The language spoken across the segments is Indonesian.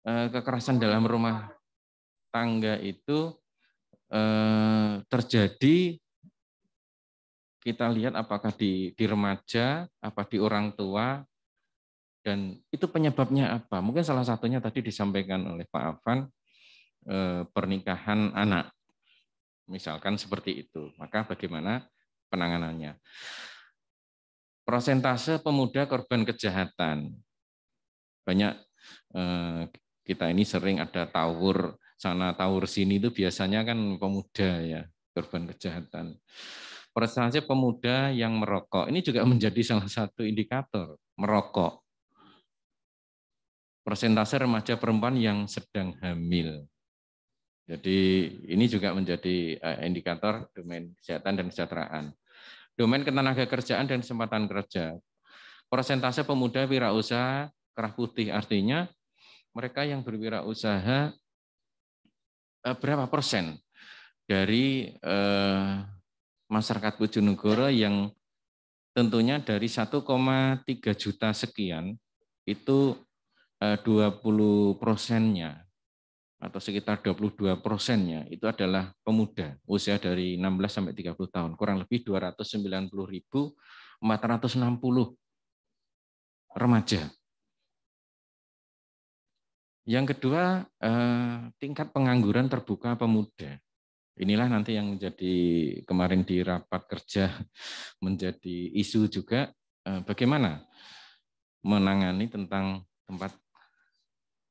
kekerasan dalam rumah tangga itu terjadi, kita lihat apakah di remaja, apa di orang tua, dan itu penyebabnya apa. Mungkin salah satunya tadi disampaikan oleh Pak Afan, pernikahan anak. Misalkan seperti itu. Maka bagaimana penanganannya? Persentase pemuda korban kejahatan. Banyak kita ini sering ada tawur sana tawur sini, itu biasanya kan pemuda ya korban kejahatan. Persentase pemuda yang merokok ini juga menjadi salah satu indikator merokok. Persentase remaja perempuan yang sedang hamil. Jadi ini juga menjadi indikator domain kesehatan dan kesejahteraan. Domain ketenagakerjaan dan kesempatan kerja. Persentase pemuda wirausaha kerah putih, artinya mereka yang berwirausaha berapa persen dari masyarakat Bojonegoro yang tentunya dari 1,3 juta sekian itu 20%-nya atau sekitar 22%-nya itu adalah pemuda usia dari 16 sampai 30 tahun, kurang lebih 290.460 remaja. Yang kedua, tingkat pengangguran terbuka pemuda. Inilah nanti yang menjadi kemarin di rapat kerja menjadi isu juga, bagaimana menangani tentang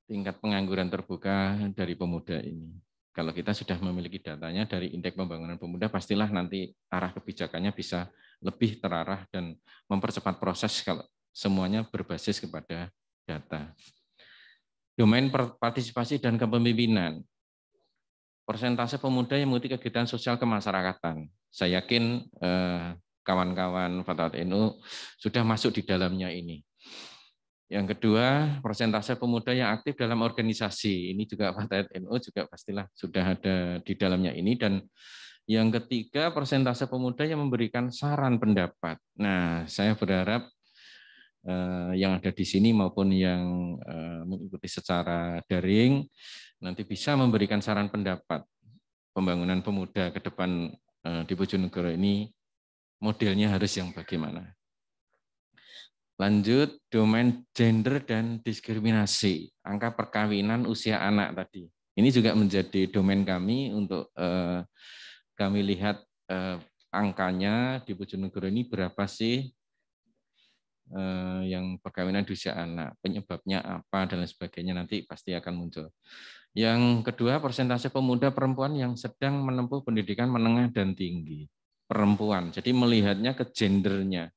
tingkat pengangguran terbuka dari pemuda ini. Kalau kita sudah memiliki datanya dari Indeks Pembangunan Pemuda, pastilah nanti arah kebijakannya bisa lebih terarah dan mempercepat proses kalau semuanya berbasis kepada data. Domain partisipasi dan kepemimpinan. Persentase pemuda yang mengikuti kegiatan sosial kemasyarakatan. Saya yakin kawan-kawan Fatwat NU sudah masuk di dalamnya ini. Yang kedua, persentase pemuda yang aktif dalam organisasi. Ini juga Fatwat NU juga pastilah sudah ada di dalamnya ini. Dan yang ketiga, persentase pemuda yang memberikan saran pendapat. Nah, saya berharap yang ada di sini maupun yang mengikuti secara daring nanti bisa memberikan saran pendapat pembangunan pemuda ke depan di Bojonegoro ini modelnya harus yang bagaimana. Lanjut, domain gender dan diskriminasi, angka perkawinan usia anak tadi. Ini juga menjadi domain kami untuk kami lihat angkanya di Bojonegoro ini berapa sih yang perkawinan di usia anak, penyebabnya apa dan lain sebagainya nanti pasti akan muncul. Yang kedua, persentase pemuda perempuan yang sedang menempuh pendidikan menengah dan tinggi. Perempuan, jadi melihatnya ke gendernya.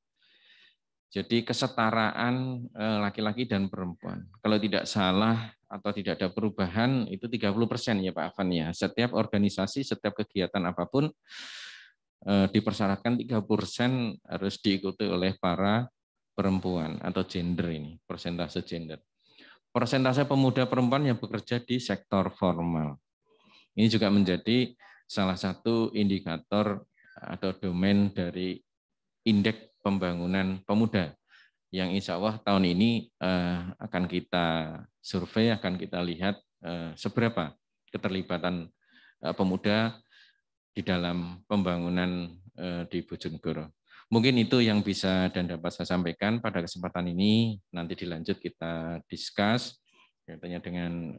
Jadi kesetaraan laki-laki dan perempuan. Kalau tidak salah atau tidak ada perubahan itu 30% ya Pak Afan ya. Setiap organisasi, setiap kegiatan apapun dipersyaratkan 30% harus diikuti oleh para perempuan atau gender ini, persentase gender. Persentase pemuda perempuan yang bekerja di sektor formal. Ini juga menjadi salah satu indikator atau domain dari Indeks Pembangunan Pemuda yang insya Allah tahun ini akan kita survei, akan kita lihat seberapa keterlibatan pemuda di dalam pembangunan di Bojonegoro. Mungkin itu yang bisa dan dapat saya sampaikan pada kesempatan ini. Nanti dilanjut kita discuss kaitannya dengan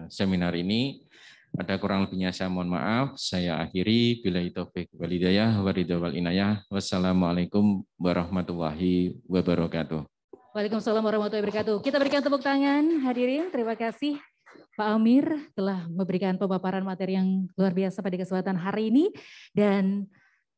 seminar ini. Ada kurang lebihnya saya mohon maaf. Saya akhiri. Billahi taufik wal hidayah wa ridha wal inayah. Wassalamualaikum warahmatullahi wabarakatuh. Waalaikumsalam warahmatullahi wabarakatuh. Kita berikan tepuk tangan hadirin. Terima kasih Pak Amir telah memberikan pemaparan materi yang luar biasa pada kesempatan hari ini. Dan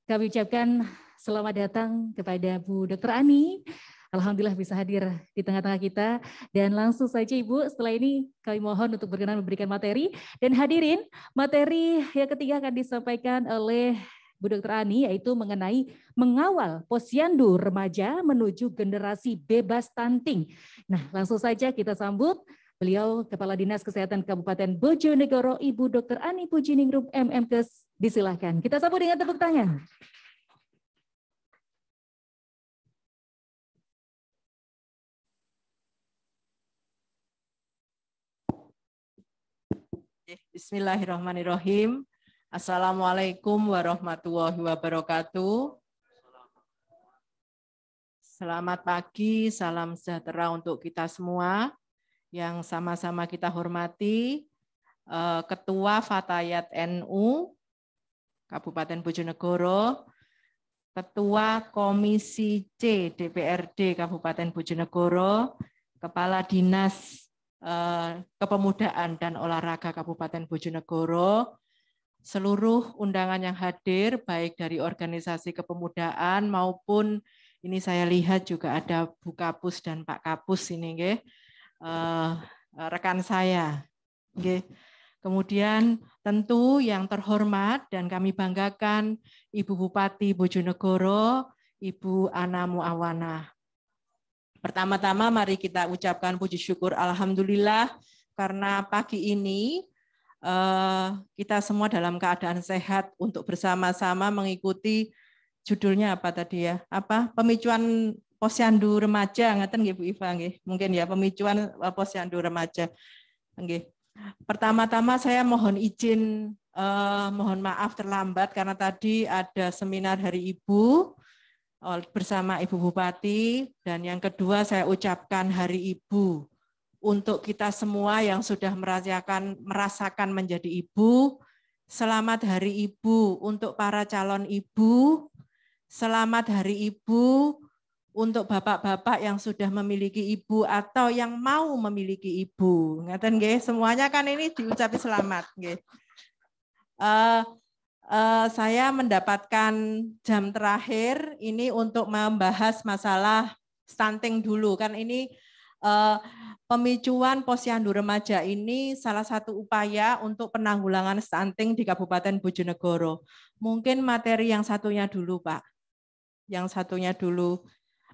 kami ucapkan selamat datang kepada Bu Dr. Ani. Alhamdulillah bisa hadir di tengah-tengah kita. Dan langsung saja Ibu, setelah ini kami mohon untuk berkenan memberikan materi. Dan hadirin, materi yang ketiga akan disampaikan oleh Bu Dr. Ani, yaitu mengenai mengawal posyandu remaja menuju generasi bebas stunting. Nah, langsung saja kita sambut beliau Kepala Dinas Kesehatan Kabupaten Bojonegoro, Ibu Dr. Ani Pujiningrum MMkes. Disilahkan. Kita sambut dengan tepuk tangan. Bismillahirrahmanirrahim. Assalamualaikum warahmatullahi wabarakatuh. Selamat pagi, salam sejahtera untuk kita semua. Yang sama-sama kita hormati, Ketua Fatayat NU Kabupaten Bojonegoro, Ketua Komisi C DPRD Kabupaten Bojonegoro, Kepala Dinas Kepemudaan dan Olahraga Kabupaten Bojonegoro, seluruh undangan yang hadir, baik dari organisasi kepemudaan maupun ini saya lihat juga ada Bu Kapus dan Pak Kapus ini, nggih. Rekan saya. Nggih. Kemudian tentu yang terhormat dan kami banggakan Ibu Bupati Bojonegoro, Ibu Ana Muawana. Pertama-tama mari kita ucapkan puji syukur alhamdulillah karena pagi ini kita semua dalam keadaan sehat untuk bersama-sama mengikuti judulnya apa tadi ya? Apa? Pemicuan Posyandu Remaja, ngaten nggih Bu Iva nggih. Mungkin ya pemicuan Posyandu Remaja. Nggih. Pertama-tama saya mohon izin mohon maaf terlambat karena tadi ada seminar Hari Ibu bersama Ibu Bupati, dan yang kedua saya ucapkan Hari Ibu untuk kita semua yang sudah merasakan menjadi ibu. Selamat Hari Ibu untuk para calon ibu. Selamat Hari Ibu untuk bapak-bapak yang sudah memiliki ibu atau yang mau memiliki ibu. Ngaten nggih, semuanya kan ini diucapi selamat nggih. Saya mendapatkan jam terakhir ini untuk membahas masalah stunting dulu. Kan ini pemicuan Posyandu Remaja ini salah satu upaya untuk penanggulangan stunting di Kabupaten Bojonegoro. Mungkin materi yang satunya dulu, Pak. Yang satunya dulu.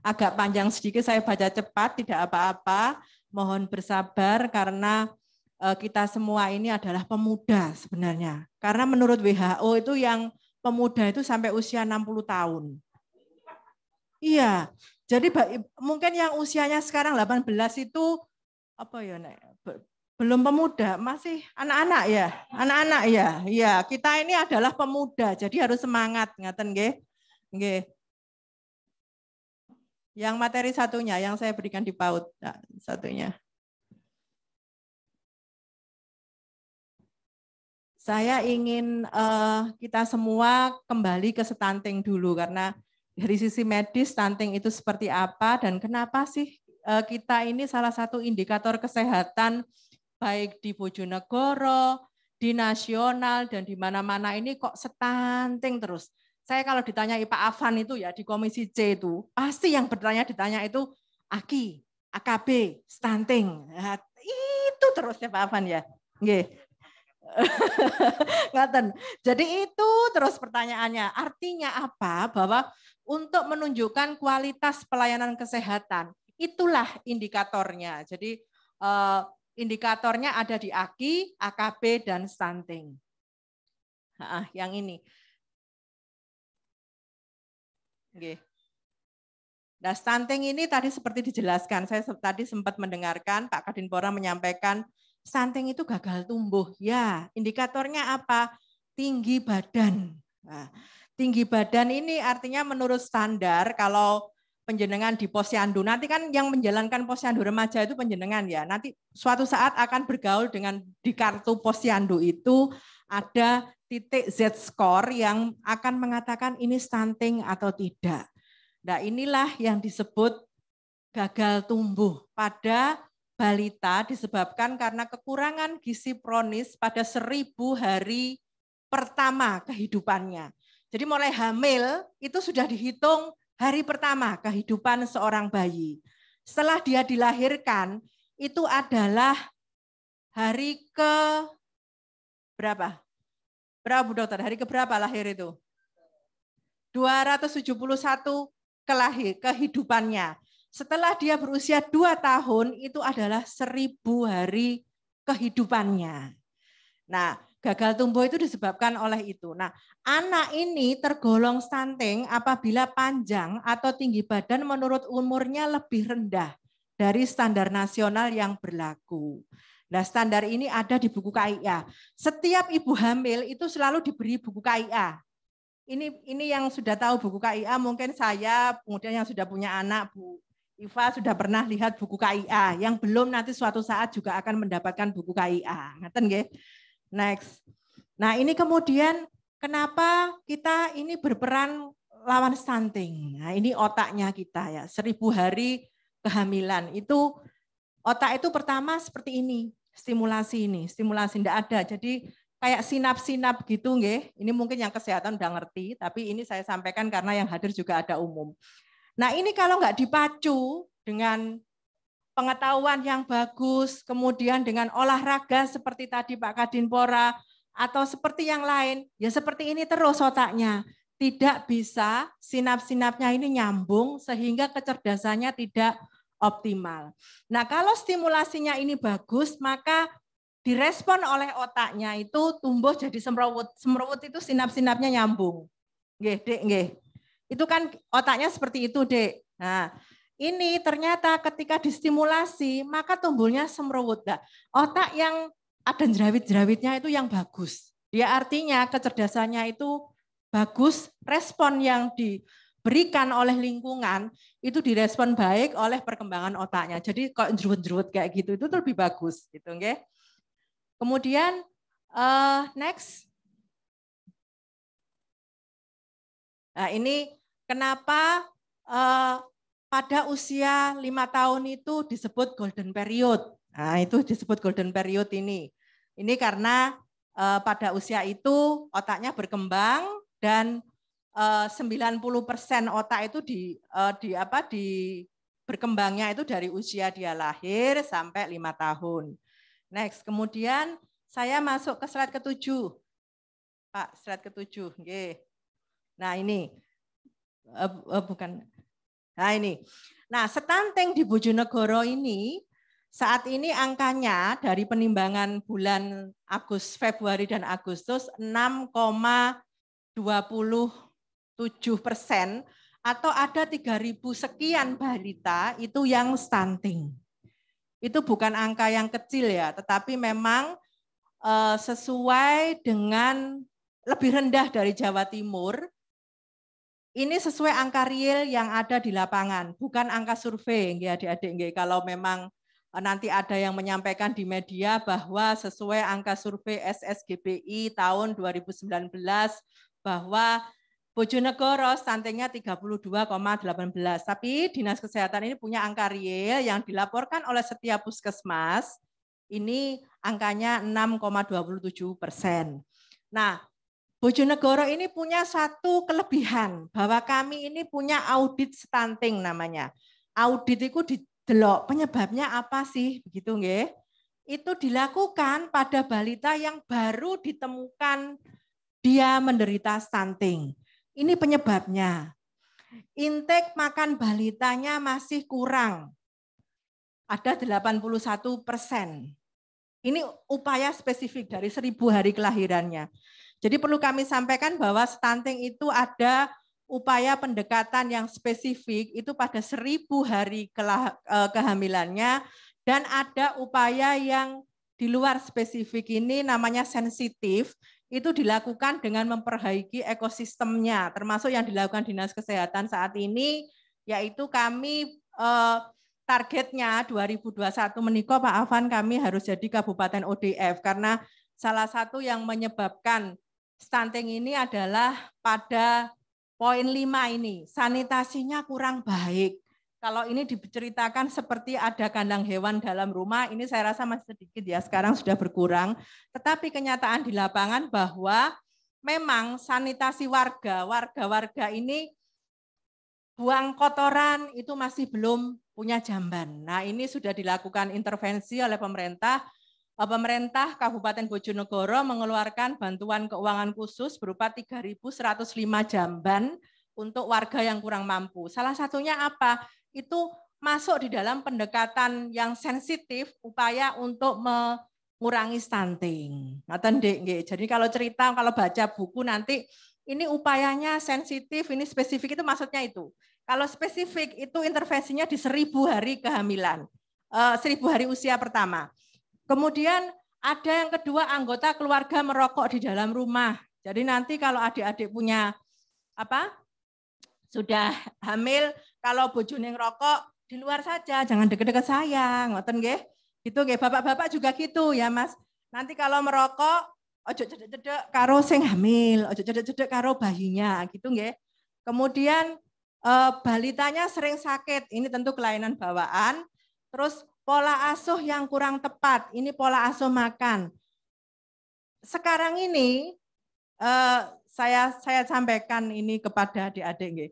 Agak panjang sedikit, saya baca cepat, tidak apa-apa. Mohon bersabar karena kita semua ini adalah pemuda sebenarnya. Karena menurut WHO itu yang pemuda itu sampai usia 60 tahun. Iya, jadi mungkin yang usianya sekarang 18 itu apa ya, belum pemuda, masih anak-anak ya. Anak-anak ya. Iya, kita ini adalah pemuda, jadi harus semangat, ngaten nggih. Nggih. Yang materi satunya yang saya berikan di PAUD, nah, satunya. Saya ingin kita semua kembali ke stunting dulu, karena dari sisi medis stunting itu seperti apa dan kenapa sih kita ini salah satu indikator kesehatan baik di Bojonegoro, di nasional dan di mana-mana ini kok stunting terus. Saya kalau ditanya Pak Afan itu ya di Komisi C itu, pasti yang ditanya itu AKI, AKB, stunting. Nah, itu terus ya Pak Afan ya. Nggih. Jadi itu terus pertanyaannya. Artinya apa? Bahwa untuk menunjukkan kualitas pelayanan kesehatan, itulah indikatornya. Jadi indikatornya ada di AKI, AKB, dan stunting. Nah, yang ini. Oke. Nah, stunting ini tadi seperti dijelaskan, saya tadi sempat mendengarkan Pak Kadinpora menyampaikan stunting itu gagal tumbuh. Ya, indikatornya apa? Tinggi badan. Nah, tinggi badan ini artinya menurut standar kalau penjenengan di Posyandu, nanti kan yang menjalankan Posyandu Remaja itu penjenengan ya. Nanti suatu saat akan bergaul dengan di kartu Posyandu itu ada titik Z-score yang akan mengatakan ini stunting atau tidak. Nah, inilah yang disebut gagal tumbuh pada balita disebabkan karena kekurangan gizi kronis pada 1000 hari pertama kehidupannya. Jadi mulai hamil itu sudah dihitung hari pertama kehidupan seorang bayi. Setelah dia dilahirkan itu adalah hari ke berapa? Berapa Bu Dokter? Hari ke berapa lahir itu? 271 kehidupannya. Setelah dia berusia 2 tahun, itu adalah 1000 hari kehidupannya. Nah, gagal tumbuh itu disebabkan oleh itu. Nah, anak ini tergolong stunting apabila panjang atau tinggi badan menurut umurnya lebih rendah dari standar nasional yang berlaku. Nah, standar ini ada di buku KIA. Setiap ibu hamil itu selalu diberi buku KIA. Ini yang sudah tahu buku KIA, mungkin saya, kemudian yang sudah punya anak, Bu Iva sudah pernah lihat buku KIA. Yang belum nanti suatu saat juga akan mendapatkan buku KIA. Ngaten nggih? Next. Nah, ini kemudian kenapa kita ini berperan lawan stunting. Nah, ini otaknya kita ya. 1000 hari kehamilan itu otak itu pertama seperti ini. Stimulasi tidak ada. Jadi kayak sinap-sinap gitu nggih. Ini mungkin yang kesehatan udah ngerti, tapi ini saya sampaikan karena yang hadir juga ada umum. Nah, ini kalau nggak dipacu dengan pengetahuan yang bagus, kemudian dengan olahraga seperti tadi Pak Kadinpora atau seperti yang lain, ya seperti ini terus otaknya. Tidak bisa sinap-sinapnya ini nyambung sehingga kecerdasannya tidak optimal. Nah, kalau stimulasinya ini bagus, maka direspon oleh otaknya itu tumbuh jadi semrawut. Semrawut itu sinap-sinapnya nyambung. Nggih, Dek, nggih. Itu kan otaknya seperti itu, Dek. Nah, ini ternyata ketika distimulasi, maka tumbuhnya semrawut. Nah, otak yang ada jerawit-jerawitnya itu yang bagus. Dia artinya kecerdasannya itu bagus, respon yang diberikan oleh lingkungan itu direspon baik oleh perkembangan otaknya. Jadi kok jerut-jerut kayak gitu itu lebih bagus gitu, nggih. Kemudian next. Nah, ini kenapa pada usia 5 tahun itu disebut golden period. Nah, itu disebut golden period ini. Ini karena pada usia itu otaknya berkembang dan 90% otak itu berkembangnya itu dari usia dia lahir sampai 5 tahun. Next, kemudian saya masuk ke slide ke-7. Pak, slide ke-7. Nggih. Nah, ini bukan. Nah, ini. Nah, stunting di Bojonegoro ini saat ini angkanya dari penimbangan bulan Februari dan Agustus 6,27% atau ada 3.000 sekian balita itu yang stunting. Itu bukan angka yang kecil ya, tetapi memang sesuai dengan lebih rendah dari Jawa Timur. Ini sesuai angka real yang ada di lapangan, bukan angka survei, ya adik-adik. Kalau memang nanti ada yang menyampaikan di media bahwa sesuai angka survei SSGBI tahun 2019 bahwa Bojonegoro stuntingnya 32,18. Tapi Dinas Kesehatan ini punya angka real yang dilaporkan oleh setiap puskesmas. Ini angkanya 6,27%. Nah, Bojonegoro ini punya satu kelebihan bahwa kami ini punya audit stunting namanya. Audit itu didelok penyebabnya apa sih, begitu nggih? Itu dilakukan pada balita yang baru ditemukan dia menderita stunting. Ini penyebabnya. Intake makan balitanya masih kurang. Ada 81%. Ini upaya spesifik dari 1000 hari kelahirannya. Jadi perlu kami sampaikan bahwa stunting itu ada upaya pendekatan yang spesifik itu pada 1000 hari kehamilannya dan ada upaya yang di luar spesifik ini namanya sensitif. Itu dilakukan dengan memperbaiki ekosistemnya, termasuk yang dilakukan Dinas Kesehatan saat ini, yaitu kami targetnya 2021 menika Pak Afan kami harus jadi Kabupaten ODF, karena salah satu yang menyebabkan stunting ini adalah pada poin 5 ini, sanitasinya kurang baik. Kalau ini diceritakan seperti ada kandang hewan dalam rumah, ini saya rasa masih sedikit ya, sekarang sudah berkurang. Tetapi kenyataan di lapangan bahwa memang sanitasi warga ini buang kotoran itu masih belum punya jamban. Nah, ini sudah dilakukan intervensi oleh pemerintah. Pemerintah Kabupaten Bojonegoro mengeluarkan bantuan keuangan khusus berupa 3.105 jamban untuk warga yang kurang mampu. Salah satunya apa? Itu masuk di dalam pendekatan yang sensitif, upaya untuk mengurangi stunting. Jadi kalau cerita, kalau baca buku nanti, ini upayanya sensitif, ini spesifik, itu maksudnya itu. Kalau spesifik itu intervensinya di 1000 hari kehamilan, 1000 hari usia pertama. Kemudian ada yang kedua, anggota keluarga merokok di dalam rumah. Jadi nanti kalau adik-adik punya sudah hamil, kalau bojone ngerokok di luar saja, jangan deket-deket saya, ngoten nggih. Gitu nggih, bapak-bapak juga gitu ya, Mas. Nanti kalau merokok ojo cedek-cedek karo sing hamil, ojo cedek-cedek karo bayinya, gitu nggih. Kemudian balitanya sering sakit, ini tentu kelainan bawaan. Terus pola asuh yang kurang tepat, ini pola asuh makan. Sekarang ini saya sampaikan ini kepada adik-adik nggih.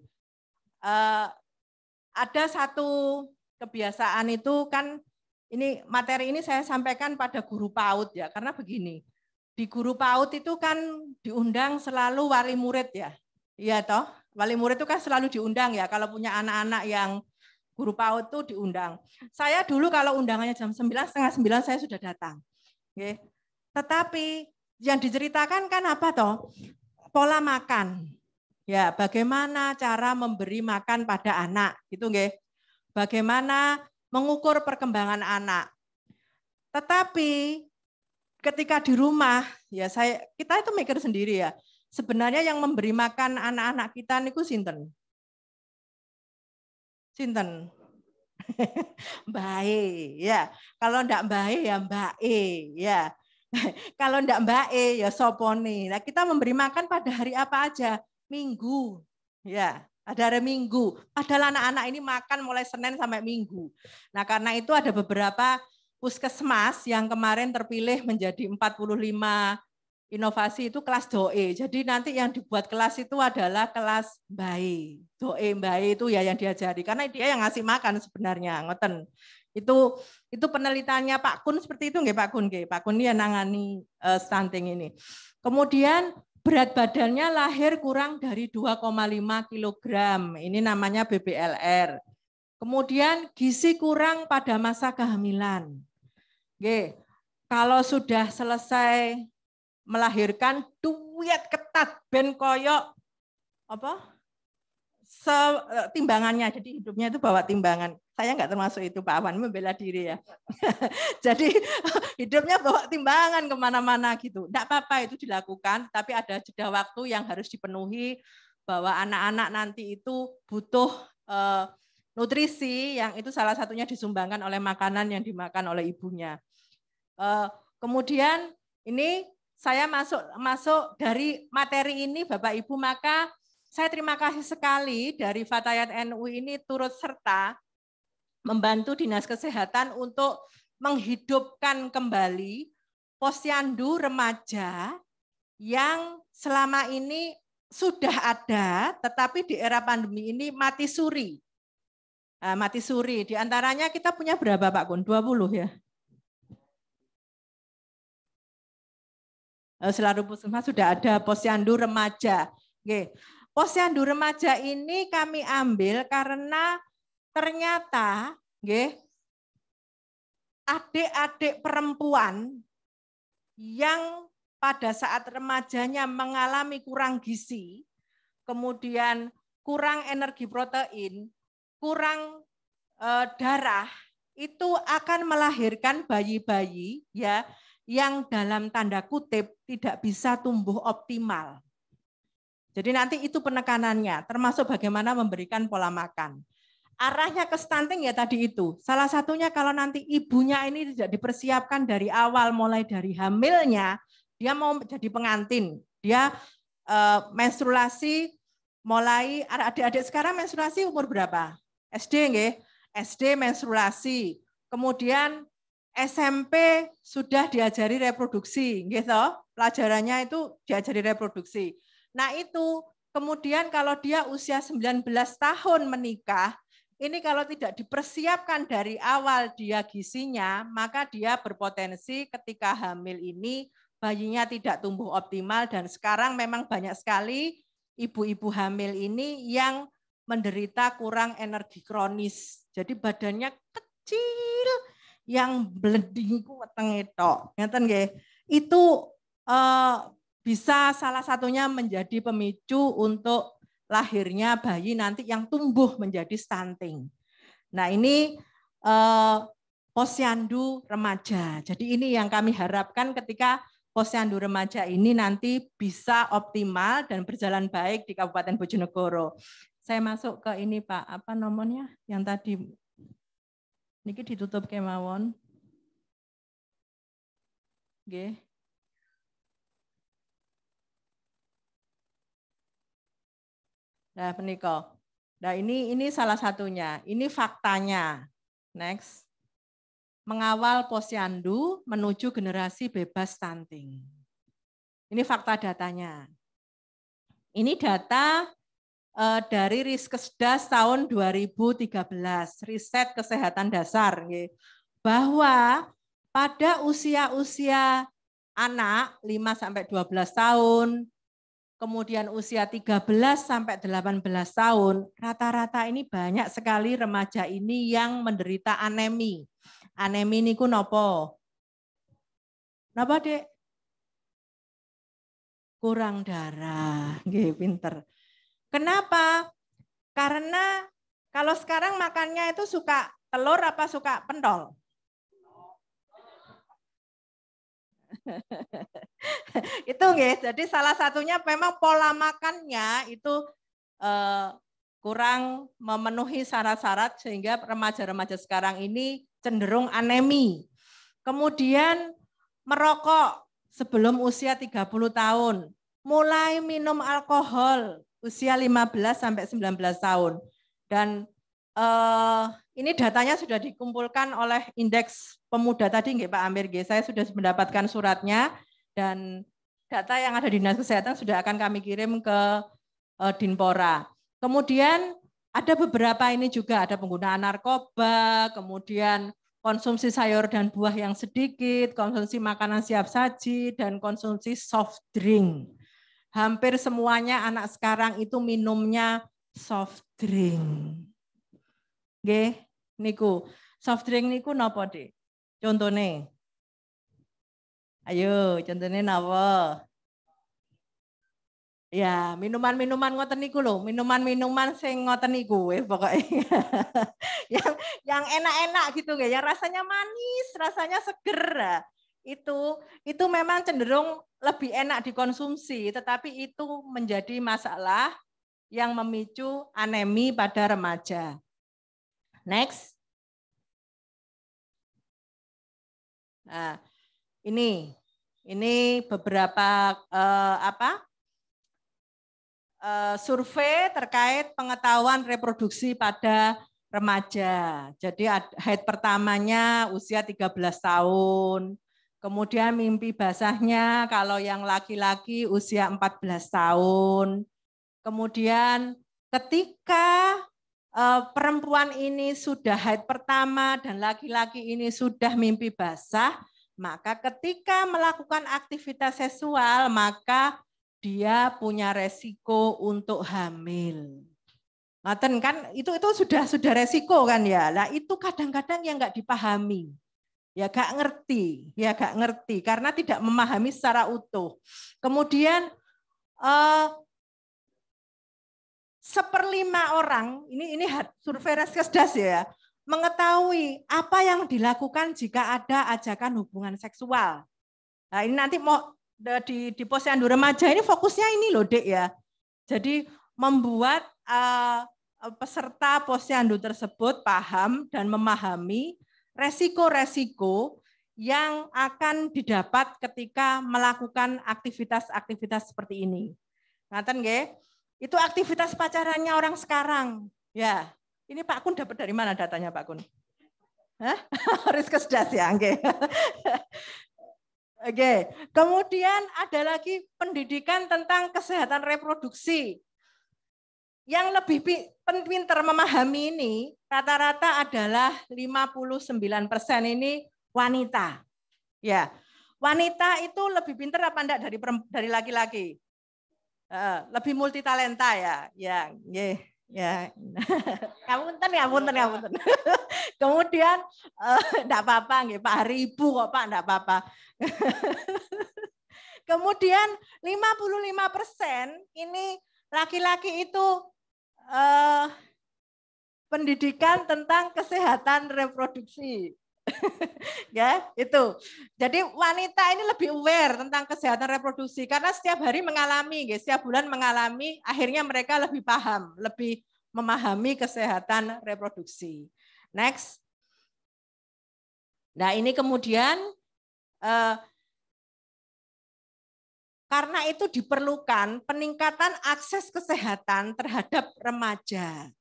Ada satu kebiasaan itu kan, ini materi ini saya sampaikan pada guru PAUD ya, karena begini, di guru PAUD itu kan diundang selalu wali murid ya, iya toh, wali murid itu kan selalu diundang ya, kalau punya anak-anak yang guru PAUD itu diundang. Saya dulu kalau undangannya jam 9, setengah 9 saya sudah datang. Oke. Tetapi yang diceritakan kan apa toh? Pola makan. Ya, bagaimana cara memberi makan pada anak, gitu nggih. Bagaimana mengukur perkembangan anak. Tetapi ketika di rumah, ya kita itu mikir sendiri ya. Sebenarnya yang memberi makan anak-anak kita niku sinten? Sinten? Mbak E, ya. Kalau ndak Mbak E ya Mbak E, ya. Kalau ndak Mbak E ya sopone. Nah, kita memberi makan pada hari apa aja? Minggu. Ya, ada hari Minggu. Padahal anak-anak ini makan mulai Senin sampai Minggu. Nah, karena itu ada beberapa puskesmas yang kemarin terpilih menjadi 45 inovasi itu kelas DOE. Jadi nanti yang dibuat kelas itu adalah kelas bayi. DOE bayi itu ya yang diajari, karena dia yang ngasih makan sebenarnya, ngoten. Itu penelitiannya Pak Kun seperti itu nggih Pak Kun nggih. Pak Kun ini yang nangani stunting ini. Kemudian berat badannya lahir kurang dari 2,5 kg. Ini namanya BBLR. Kemudian gizi kurang pada masa kehamilan. Oke. Kalau sudah selesai melahirkan, duet ketat ben koyok timbangannya. Jadi hidupnya itu bawa timbangan. Saya nggak termasuk itu, Pak Awan, membela diri ya. Jadi hidupnya bawa timbangan kemana-mana gitu. Nggak apa-apa itu dilakukan, tapi ada jeda waktu yang harus dipenuhi, bahwa anak-anak nanti itu butuh nutrisi, yang itu salah satunya disumbangkan oleh makanan yang dimakan oleh ibunya. Kemudian ini saya masuk dari materi ini Bapak Ibu, maka saya terima kasih sekali dari Fatayat NU ini turut serta membantu Dinas Kesehatan untuk menghidupkan kembali posyandu remaja yang selama ini sudah ada, tetapi di era pandemi ini mati suri. Nah, mati suri. Di antaranya kita punya berapa Pak Kun? 20 ya? Selalu puskesmas sudah ada posyandu remaja. Oke. Posyandu remaja ini kami ambil karena ternyata adik-adik perempuan yang pada saat remajanya mengalami kurang gizi, kemudian kurang energi protein, kurang darah, itu akan melahirkan bayi-bayi ya yang dalam tanda kutip tidak bisa tumbuh optimal. Jadi nanti itu penekanannya, termasuk bagaimana memberikan pola makan. Arahnya ke stunting ya tadi itu. Salah satunya kalau nanti ibunya ini tidak dipersiapkan dari awal, mulai dari hamilnya, dia mau jadi pengantin. Dia menstruasi mulai, adik-adik sekarang menstruasi umur berapa? SD nggih? SD menstruasi. Kemudian SMP sudah diajari reproduksi, nggih toh? Pelajarannya itu diajari reproduksi. Nah itu kemudian kalau dia usia 19 tahun menikah, ini kalau tidak dipersiapkan dari awal dia gizinya, maka dia berpotensi ketika hamil ini bayinya tidak tumbuh optimal, dan sekarang memang banyak sekali ibu-ibu hamil ini yang menderita kurang energi kronis. Jadi badannya kecil, yang bleeding ku wetenge tok. Ngeten nggih. Itu bisa salah satunya menjadi pemicu untuk lahirnya bayi nanti yang tumbuh menjadi stunting. Nah ini posyandu remaja. Jadi ini yang kami harapkan ketika posyandu remaja ini nanti bisa optimal dan berjalan baik di Kabupaten Bojonegoro. Saya masuk ke ini Pak, apa nomornya yang tadi niki ditutup kemawon. Nggih. Nah, menika. Nah, ini salah satunya. Ini faktanya. Next. Mengawal posyandu menuju generasi bebas stunting. Ini fakta datanya. Ini data dari Riskesdas tahun 2013, riset kesehatan dasar, bahwa pada usia-usia anak 5-12 tahun, kemudian usia 13 sampai 18 tahun, rata-rata ini banyak sekali remaja ini yang menderita anemi. Anemi niku napa? Napa, Dek? Kurang darah. Nggih, pinter. Kenapa? Karena kalau sekarang makannya itu suka telur apa suka pentol? Itu nggih. Jadi salah satunya memang pola makannya itu kurang memenuhi syarat-syarat sehingga remaja-remaja sekarang ini cenderung anemi. Kemudian merokok sebelum usia 30 tahun, mulai minum alkohol usia 15 sampai 19 tahun. Dan ini datanya sudah dikumpulkan oleh Indeks Pemuda tadi nggih Pak Amir nggih. Saya sudah mendapatkan suratnya dan data yang ada di Dinas Kesehatan sudah akan kami kirim ke Dinpora. Kemudian ada beberapa ini juga ada penggunaan narkoba, kemudian konsumsi sayur dan buah yang sedikit, konsumsi makanan siap saji, dan konsumsi soft drink. Hampir semuanya anak sekarang itu minumnya soft drink. Nggih, niku. Soft drink niku napa, Dik? Contone. Ayo, contohnya napa? Ya, minuman-minuman ngoten niku lho, minuman-minuman sing ngoten niku pokoknya. yang enak-enak gitu nggih, yang rasanya manis, rasanya seger. Itu memang cenderung lebih enak dikonsumsi, tetapi itu menjadi masalah yang memicu anemi pada remaja. Next. Nah, ini beberapa survei terkait pengetahuan reproduksi pada remaja. Jadi haid pertamanya usia 13 tahun. Kemudian mimpi basahnya kalau yang laki-laki usia 14 tahun. Kemudian ketika perempuan ini sudah haid pertama dan laki-laki ini sudah mimpi basah, maka ketika melakukan aktivitas seksual, maka dia punya resiko untuk hamil. Ngaten kan itu sudah resiko kan ya. Lah itu kadang-kadang yang nggak dipahami. Ya gak ngerti karena tidak memahami secara utuh. Kemudian 1/5 orang, ini survei Riskesdas ya, mengetahui apa yang dilakukan jika ada ajakan hubungan seksual. Nah ini nanti mau di posyandu remaja ini fokusnya ini loh Dek ya. Jadi membuat peserta posyandu tersebut paham dan memahami resiko-resiko yang akan didapat ketika melakukan aktivitas-aktivitas seperti ini. Ngaten nggih? Itu aktivitas pacarannya orang sekarang. Ya, ini Pak Kun dapat dari mana datanya Pak Kun? Hah? Riskesdas ya, oke. Oke. Kemudian ada lagi pendidikan tentang kesehatan reproduksi. Yang lebih pintar memahami ini rata-rata adalah 59% ini wanita. Ya, wanita itu lebih pintar apa enggak dari laki-laki? Lebih multitalenta ya. Ngapunten. Kemudian enggak apa-apa nggih Pak, hari Ibu kok Pak, enggak apa-apa. Kemudian 55% ini laki-laki itu pendidikan tentang kesehatan reproduksi. Ya, itu. Jadi wanita ini lebih aware tentang kesehatan reproduksi karena setiap hari mengalami, guys, setiap bulan mengalami, akhirnya mereka lebih paham, lebih memahami kesehatan reproduksi. Next. Nah, ini kemudian karena itu diperlukan peningkatan akses kesehatan terhadap remaja.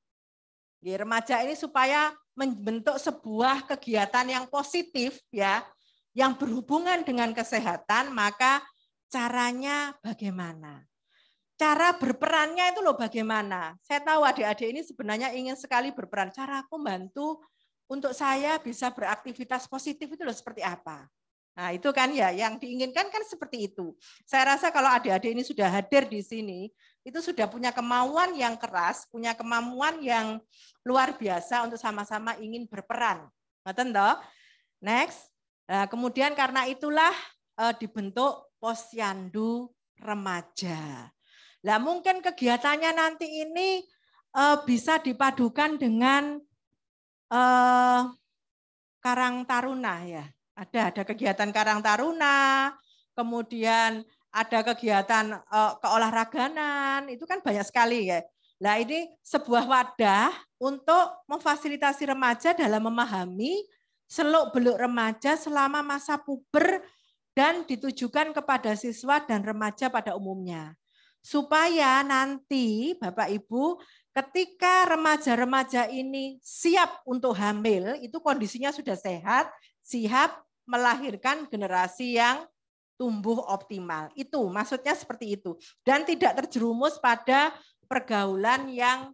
Remaja ini supaya membentuk sebuah kegiatan yang positif ya, yang berhubungan dengan kesehatan, maka caranya bagaimana? Cara berperannya itu loh bagaimana? Saya tahu adik-adik ini sebenarnya ingin sekali berperan. Cara aku bantu untuk saya bisa beraktivitas positif itu loh seperti apa? Nah, itu kan ya yang diinginkan kan seperti itu. Saya rasa kalau adik-adik ini sudah hadir di sini, itu sudah punya kemauan yang keras, punya kemampuan yang luar biasa untuk sama-sama ingin berperan. Ngoten toh? Next. Nah, kemudian karena itulah dibentuk Posyandu Remaja. Nah, mungkin kegiatannya nanti ini bisa dipadukan dengan Karang Taruna ya. Ada kegiatan Karang Taruna, kemudian ada kegiatan keolahraganan, itu kan banyak sekali ya. Nah, ini sebuah wadah untuk memfasilitasi remaja dalam memahami seluk-beluk remaja selama masa puber dan ditujukan kepada siswa dan remaja pada umumnya. Supaya nanti Bapak Ibu ketika remaja-remaja ini siap untuk hamil, itu kondisinya sudah sehat, siap melahirkan generasi yang tumbuh optimal. Itu maksudnya seperti itu. Dan tidak terjerumus pada pergaulan yang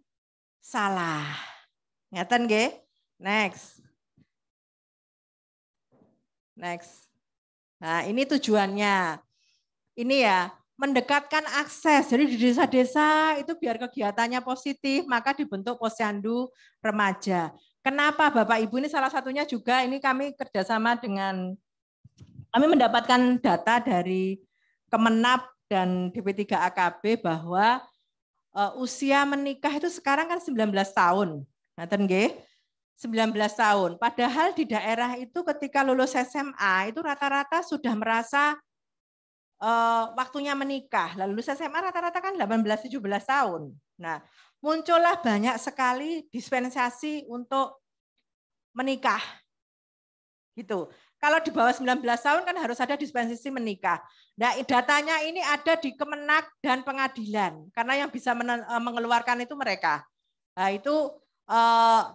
salah. Ngeten nggih? Next. Next. Nah, ini tujuannya. Ini ya, mendekatkan akses. Jadi di desa-desa itu biar kegiatannya positif, maka dibentuk Posyandu Remaja. Kenapa Bapak Ibu ini salah satunya juga ini kami kerjasama dengan, kami mendapatkan data dari Kemenap dan DP3AKB bahwa usia menikah itu sekarang kan 19 tahun. Ngaten nggih? 19 tahun. Padahal di daerah itu ketika lulus SMA itu rata-rata sudah merasa waktunya menikah. Lalu lulus SMA rata-rata kan 18-17 tahun. Nah, muncullah banyak sekali dispensasi untuk menikah. Gitu. Kalau di bawah 19 tahun kan harus ada dispensasi menikah. Nah, datanya ini ada di Kemenak dan pengadilan. Karena yang bisa mengeluarkan itu mereka. Nah, itu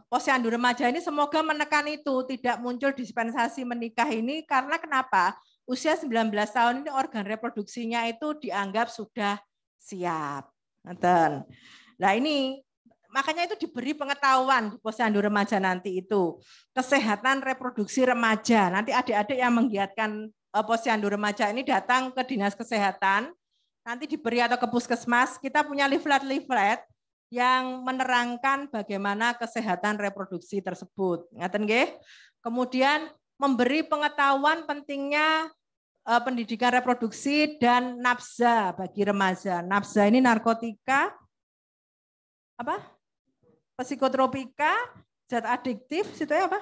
Posyandu Remaja ini semoga menekan itu, tidak muncul dispensasi menikah ini, karena kenapa? Usia 19 tahun ini organ reproduksinya itu dianggap sudah siap. Nah, ini makanya itu diberi pengetahuan di Posyandu Remaja nanti itu. Kesehatan reproduksi remaja. Nanti adik-adik yang menggiatkan Posyandu Remaja ini datang ke Dinas Kesehatan, nanti diberi atau ke Puskesmas, kita punya leaflet-leaflet yang menerangkan bagaimana kesehatan reproduksi tersebut. Ngaten nggih? Kemudian memberi pengetahuan pentingnya pendidikan reproduksi dan nafsa bagi remaja. Nafsa ini narkotika, apa? Psikotropika, zat adiktif, situ apa?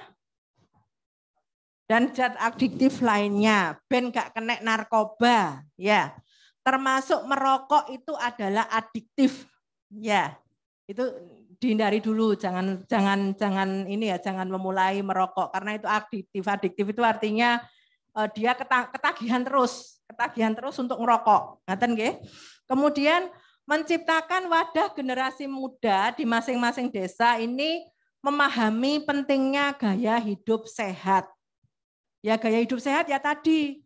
Dan zat adiktif lainnya, ben gak kena narkoba, ya. Termasuk merokok itu adalah adiktif, ya. Itu dihindari dulu, jangan ini ya, jangan memulai merokok karena itu adiktif. Adiktif itu artinya dia ketagihan terus untuk merokok. Ngaten nggih? Kemudian menciptakan wadah generasi muda di masing-masing desa ini memahami pentingnya gaya hidup sehat. Ya gaya hidup sehat ya tadi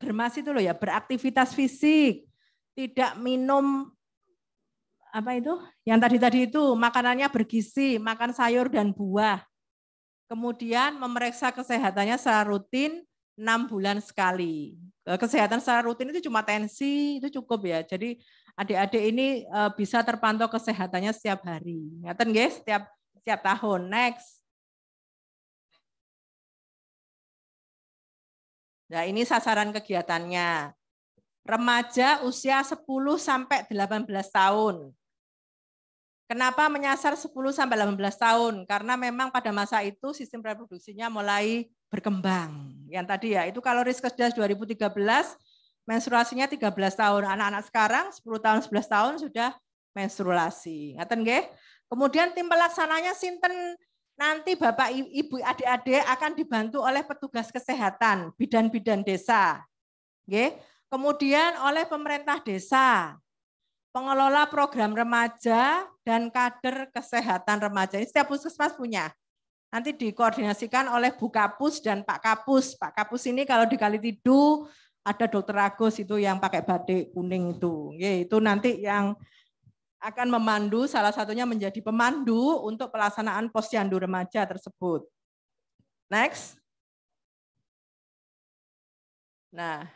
germas itu loh ya, beraktivitas fisik, tidak minum apa itu? Yang tadi itu makanannya bergizi, makan sayur dan buah. Kemudian memeriksa kesehatannya secara rutin 6 bulan sekali. Kesehatan secara rutin itu cuma tensi, itu cukup ya. Jadi adik-adik ini bisa terpantau kesehatannya setiap hari. Ngaten nggih, setiap tahun. Next. Nah, ini sasaran kegiatannya. Remaja usia 10 sampai 18 tahun. Kenapa menyasar 10-18 tahun? Karena memang pada masa itu sistem reproduksinya mulai berkembang. Yang tadi ya, itu kalau Riskesdas 2013, menstruasinya 13 tahun. Anak-anak sekarang 10 tahun, 11 tahun sudah menstruasi. Ngaten nggih? Kemudian tim pelaksananya sinten? Nanti Bapak, Ibu, adik-adik akan dibantu oleh petugas kesehatan, bidan-bidan desa. Nggih. Kemudian oleh pemerintah desa, pengelola program remaja, dan kader kesehatan remaja. Ini setiap puskesmas punya. Nanti dikoordinasikan oleh Bu Kapus dan Pak Kapus. Pak Kapus ini kalau di Kalitidu ada Dokter Agus itu yang pakai batik kuning itu. Itu nanti yang akan memandu, salah satunya menjadi pemandu untuk pelaksanaan posyandu remaja tersebut. Next. Nah,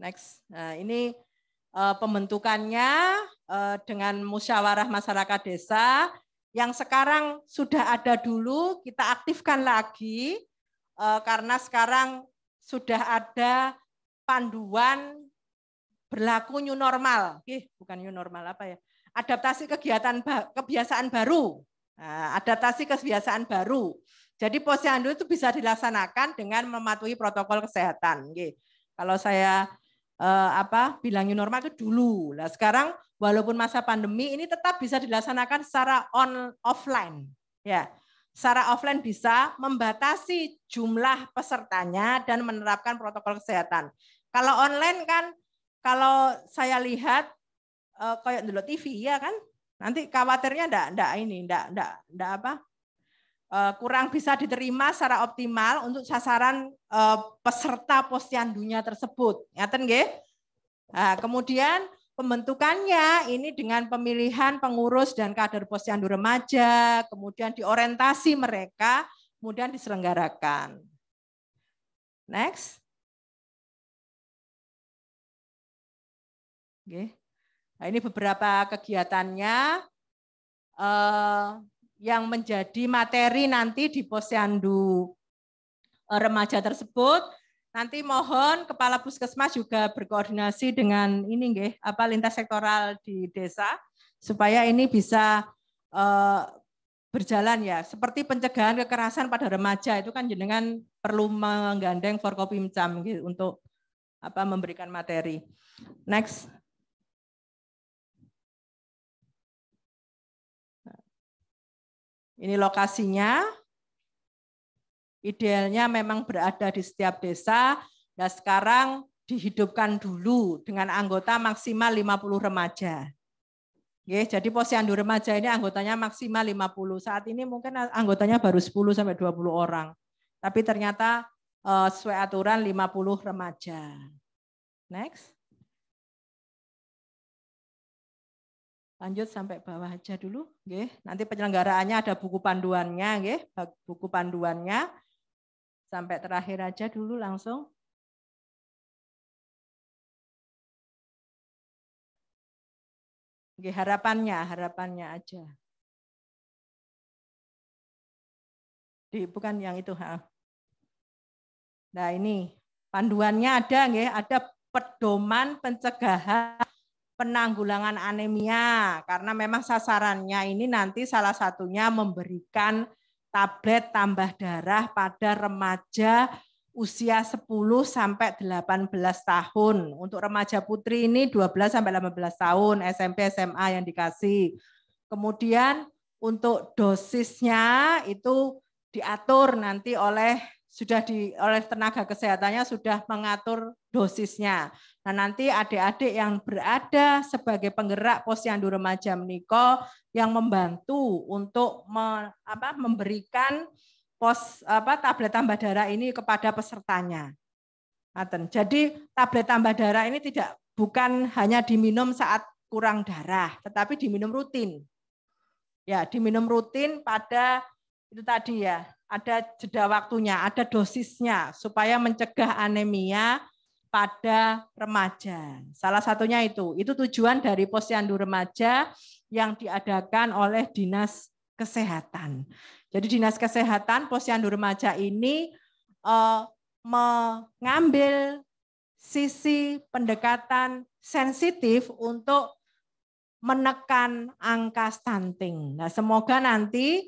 next. Nah, ini pembentukannya dengan musyawarah masyarakat desa yang sekarang sudah ada dulu, kita aktifkan lagi karena sekarang sudah ada panduan berlaku new normal. Bukan new normal, apa ya? Adaptasi kebiasaan baru. Nah, adaptasi kebiasaan baru. Jadi posyandu itu bisa dilaksanakan dengan mematuhi protokol kesehatan. Kalau saya bilang new normal itu dulu. Nah, sekarang walaupun masa pandemi ini tetap bisa dilaksanakan secara offline. Ya, secara offline bisa membatasi jumlah pesertanya dan menerapkan protokol kesehatan. Kalau online kan, kalau saya lihat kayak dulu TV ya kan, nanti khawatirnya kurang bisa diterima secara optimal untuk sasaran peserta posyandunya tersebut. Ngaten nggih? Nah, kemudian pembentukannya ini dengan pemilihan pengurus dan kader posyandu remaja, kemudian diorientasi mereka, kemudian diselenggarakan. Next. Oke. Nah, ini beberapa kegiatannya yang menjadi materi nanti di posyandu remaja tersebut. Nanti mohon Kepala Puskesmas juga berkoordinasi dengan ini lintas sektoral di desa supaya ini bisa berjalan ya. Seperti pencegahan kekerasan pada remaja itu kan jenengan perlu menggandeng Forkopimcam untuk memberikan materi. Next. Ini lokasinya, idealnya memang berada di setiap desa, dan sekarang dihidupkan dulu dengan anggota maksimal 50 remaja. Jadi posyandu remaja ini anggotanya maksimal 50. Saat ini mungkin anggotanya baru 10-20 orang. Tapi ternyata sesuai aturan 50 remaja. Next. Lanjut sampai bawah aja dulu, nanti penyelenggaraannya ada buku panduannya, buku panduannya sampai terakhir aja dulu langsung. Harapannya aja. Bukan yang itu. Nah ini panduannya ada pedoman pencegahan penanggulangan anemia, karena memang sasarannya ini nanti salah satunya memberikan tablet tambah darah pada remaja usia 10-18 tahun. Untuk remaja putri ini 12-18 tahun, SMP, SMA yang dikasih. Kemudian untuk dosisnya itu diatur nanti oleh tenaga kesehatannya sudah mengatur dosisnya. Nah, nanti adik-adik yang berada sebagai penggerak posyandu remaja meniko yang membantu untuk memberikan tablet tambah darah ini kepada pesertanya. Jadi tablet tambah darah ini bukan hanya diminum saat kurang darah, tetapi diminum rutin. Ya, diminum rutin pada itu tadi ya, ada jeda waktunya, ada dosisnya supaya mencegah anemia pada remaja. Salah satunya itu tujuan dari posyandu remaja yang diadakan oleh Dinas Kesehatan. Jadi Dinas Kesehatan posyandu remaja ini mengambil sisi pendekatan sensitif untuk menekan angka stunting. Nah, semoga nanti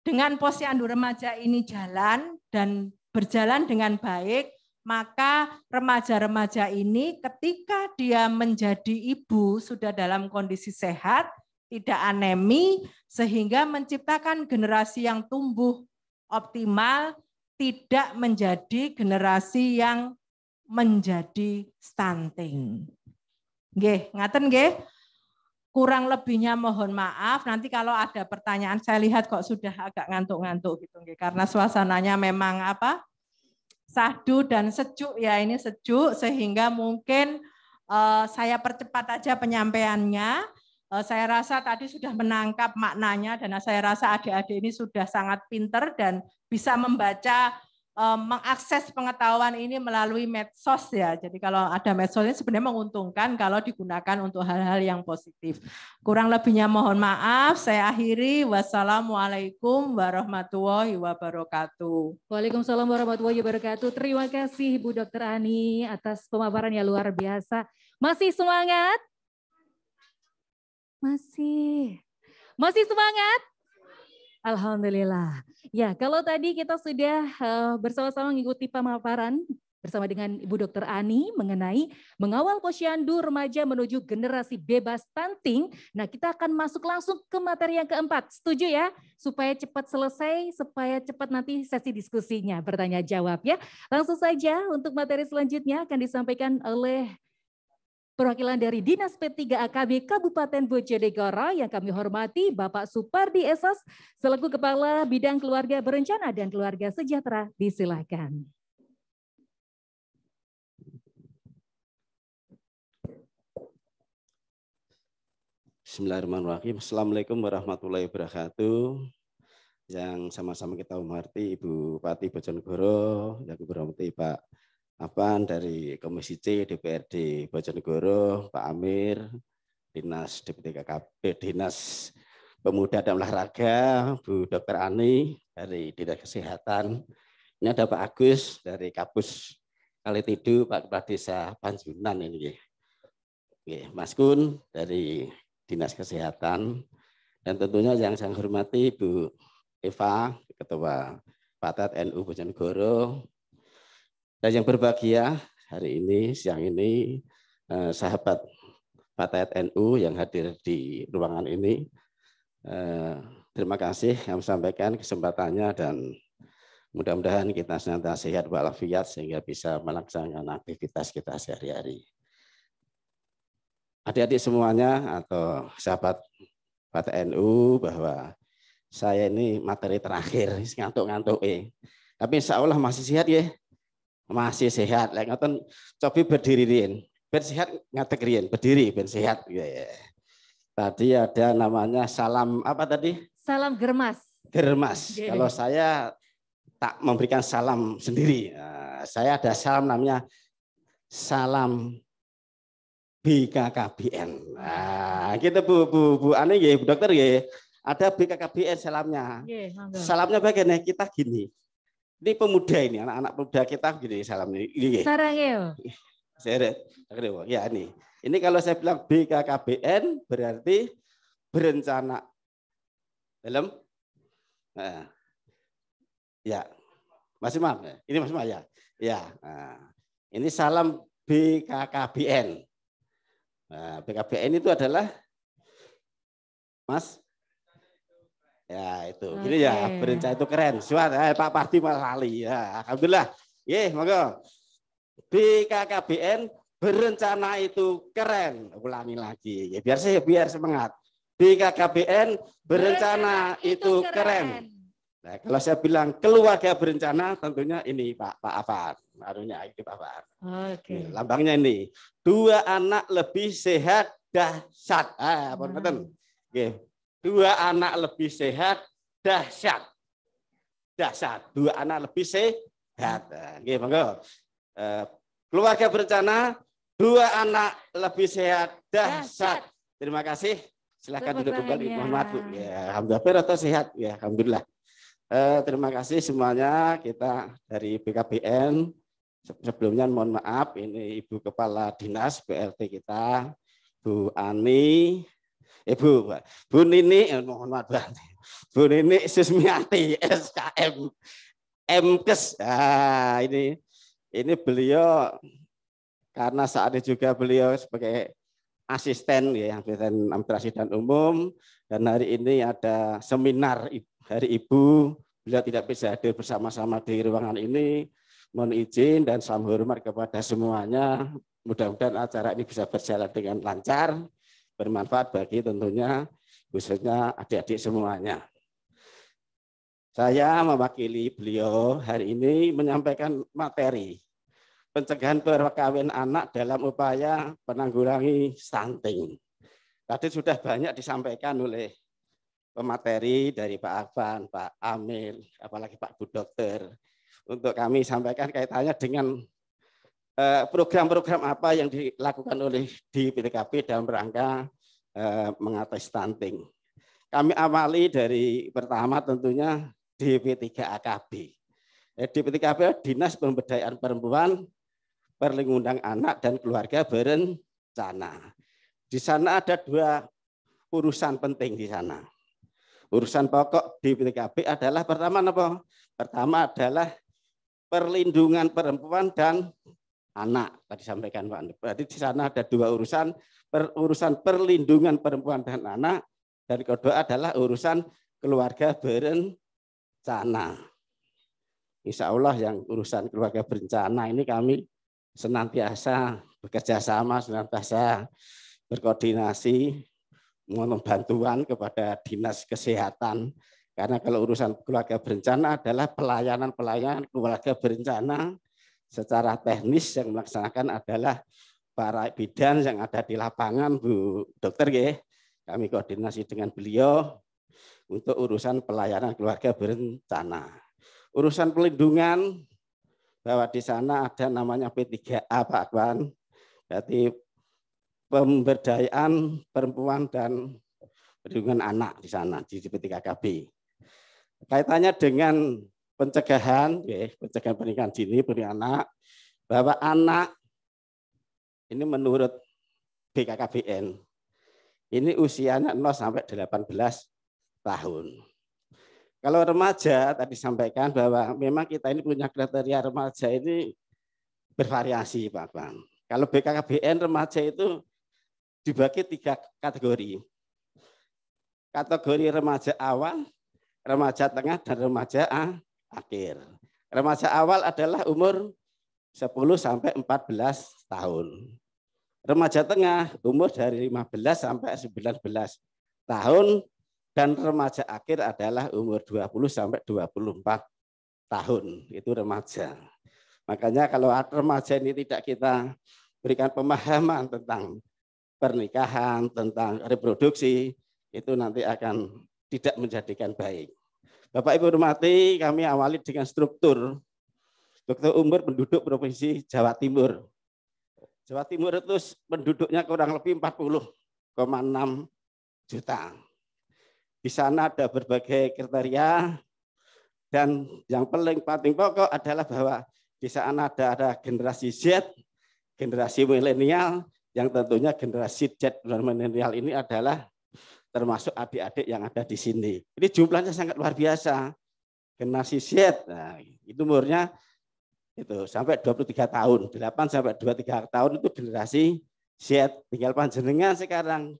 dengan posyandu remaja ini jalan dan berjalan dengan baik, maka remaja-remaja ini ketika dia menjadi ibu sudah dalam kondisi sehat, tidak anemi, sehingga menciptakan generasi yang tumbuh optimal, tidak menjadi generasi yang menjadi stunting. Nggih, ngaten nggih. Kurang lebihnya mohon maaf. Nanti kalau ada pertanyaan, saya lihat kok sudah agak ngantuk-ngantuk gitu nggih, karena suasananya memang apa? Sahdu dan sejuk ya, ini sejuk sehingga mungkin saya percepat aja penyampaiannya. Saya rasa tadi sudah menangkap maknanya dan saya rasa adik-adik ini sudah sangat pinter dan bisa membaca, mengakses pengetahuan ini melalui medsos ya. Jadi kalau ada medsos ini sebenarnya menguntungkan kalau digunakan untuk hal-hal yang positif. Kurang lebihnya mohon maaf, saya akhiri. Wassalamualaikum warahmatullahi wabarakatuh. Waalaikumsalam warahmatullahi wabarakatuh. Terima kasih Bu Dr. Ani atas pemaparan yang luar biasa. Masih semangat? Masih semangat? Alhamdulillah. Ya, kalau tadi kita sudah bersama-sama mengikuti pemaparan bersama dengan Ibu Dr. Ani mengenai mengawal posyandu remaja menuju generasi bebas stunting. Nah, kita akan masuk langsung ke materi yang keempat. Setuju ya? Supaya cepat selesai, supaya cepat nanti sesi diskusinya, bertanya jawab ya. Langsung saja untuk materi selanjutnya akan disampaikan oleh perwakilan dari Dinas P3 AKB Kabupaten Bojonegoro yang kami hormati Bapak Supardi Esas selaku Kepala Bidang Keluarga Berencana dan Keluarga Sejahtera. Disilakan. Bismillahirrahmanirrahim. Assalamualaikum warahmatullahi wabarakatuh. Yang sama-sama kita hormati Ibu Bupati Bojonegoro, yang hormati Pak Apan dari Komisi C DPRD Bojonegoro, Pak Amir, Dinas DPTKKB, Dinas Pemuda dan Olahraga, Bu Dr. Ani dari Dinas Kesehatan. Ini ada Pak Agus dari Kapus Kalitidu, Pak Kepala Desa Panjunan ini. Mas Kun dari Dinas Kesehatan, dan tentunya yang saya hormati Bu Eva, Ketua Patat NU Bojonegoro, dan yang berbahagia hari ini, siang ini, sahabat Patat NU yang hadir di ruangan ini, terima kasih yang sampaikan kesempatannya dan mudah-mudahan kita senantiasa sehat walafiat sehingga bisa melaksanakan aktivitas kita sehari-hari. Adik-adik semuanya atau sahabat Patat NU, bahwa saya ini materi terakhir, ngantuk-ngantuk tapi insya Allah masih sehat ya. Masih sehat, lek ngoten cobi berdiri riyen. Ben sehat ngatek riyen, berdiri ben sehat. Tadi ada namanya salam apa tadi? Salam germas. Germas. Kalau saya tak memberikan salam sendiri. Saya ada salam namanya salam BKKBN. Nah, gitu Bu Ani nggih, Bu Dokter nggih. Ada BKKBN salamnya. Salamnya bagaimana? Kita gini. Ini pemuda ini, anak-anak pemuda kita gini salam ini. Sarang ya. Ya ini. Ini kalau saya bilang BKKBN berarti berencana dalam. Nah, ya, masih maaf. Ini masih maaf ya. Ya. Nah, ini salam BKKBN. Nah, BKKBN itu adalah Mas. Ya itu, gini ya, berencana itu keren. Pak Parti malah lali. Ya, alhamdulillah. Monggo. BKKBN berencana itu keren. Ulangi lagi. Ya, biar semangat. BKKBN berencana itu keren. Nah, kalau saya bilang keluarga berencana, tentunya ini Pak Afan. Anunya itu Pak Afan. Oke. Lambangnya ini. 2 anak lebih sehat dahsyat. Punten. Nggih. 2 anak lebih sehat, dahsyat. Dahsyat. 2 anak lebih sehat. Oke, monggo. Keluarga berencana, 2 anak lebih sehat, dahsyat. Terima kasih. Silakan duduk kembali. Mohon maaf, Bu. Ya, alhamdulillah atau sehat. Ya, alhamdulillah. Terima kasih semuanya. Kita dari BKBN. Sebelumnya mohon maaf, ini Ibu Kepala Dinas BLT kita. Bu Ani, Bu Nini, mohon maaf, Bu Nini Susmiati, SKM, MKes. Nah, ini beliau karena saat ini juga beliau sebagai asisten ya, asisten administrasi dan umum, dan hari ini ada seminar Hari Ibu, beliau tidak bisa hadir bersama-sama di ruangan ini. Mohon izin dan salam hormat kepada semuanya. Mudah-mudahan acara ini bisa berjalan dengan lancar, bermanfaat bagi tentunya khususnya adik-adik semuanya. Saya mewakili beliau hari ini menyampaikan materi pencegahan perkawinan anak dalam upaya penanggulangi stunting. Tadi sudah banyak disampaikan oleh pemateri dari Pak Afan, Pak Amir, apalagi Pak Bu Dokter. Untuk kami sampaikan kaitannya dengan program-program apa yang dilakukan oleh di PTKP dalam rangka mengatasi stunting. Kami awali dari pertama tentunya DP3AKB. DP3AKB Dinas Pemberdayaan Perempuan, Perlindungan Anak dan Keluarga Berencana. Di sana ada 2 urusan penting di sana. Urusan pokok DP3AKB adalah pertama apa? Pertama adalah perlindungan perempuan dan anak. Tadi sampaikan Pak. Berarti di sana ada 2 urusan, urusan perlindungan perempuan dan anak, dan kedua adalah urusan keluarga berencana. Insya Allah yang urusan keluarga berencana ini kami senantiasa bekerja sama, senantiasa berkoordinasi, mohon bantuan kepada Dinas Kesehatan. Karena kalau urusan keluarga berencana adalah pelayanan keluarga berencana secara teknis yang melaksanakan adalah para bidan yang ada di lapangan, Bu Dokter ya. Kami koordinasi dengan beliau untuk urusan pelayanan keluarga berencana. Urusan pelindungan bahwa di sana ada namanya P3A Pak Akwan. Berarti pemberdayaan perempuan dan perlindungan anak di sana di P3KB. Kaitannya dengan pencegahan, pencegahan pernikahan dini, pernikahan anak, bahwa anak ini menurut BKKBN ini usianya 0 sampai 18 tahun. Kalau remaja tadi sampaikan bahwa memang kita ini punya kriteria remaja ini bervariasi Pak Bang. Kalau BKKBN remaja itu dibagi 3 kategori. Kategori remaja awal, remaja tengah, dan remaja akhir. Remaja awal adalah umur 10 sampai 14 tahun. Remaja tengah umur dari 15 sampai 19 tahun, dan remaja akhir adalah umur 20 sampai 24 tahun. Itu remaja. Makanya kalau remaja ini tidak kita berikan pemahaman tentang pernikahan, tentang reproduksi, itu nanti akan tidak menjadikan baik. Bapak Ibu hormati, kami awali dengan struktur umur penduduk Provinsi Jawa Timur. Jawa Timur itu penduduknya kurang lebih 40,6 juta. Di sana ada berbagai kriteria, dan yang paling pokok adalah bahwa di sana ada generasi Z, generasi milenial, yang tentunya generasi Z dan milenial ini adalah termasuk adik-adik yang ada di sini. Ini jumlahnya sangat luar biasa. Generasi Z, nah, itu umurnya itu sampai 23 tahun, 8 sampai 23 tahun itu generasi Z. Tinggal panjenengan sekarang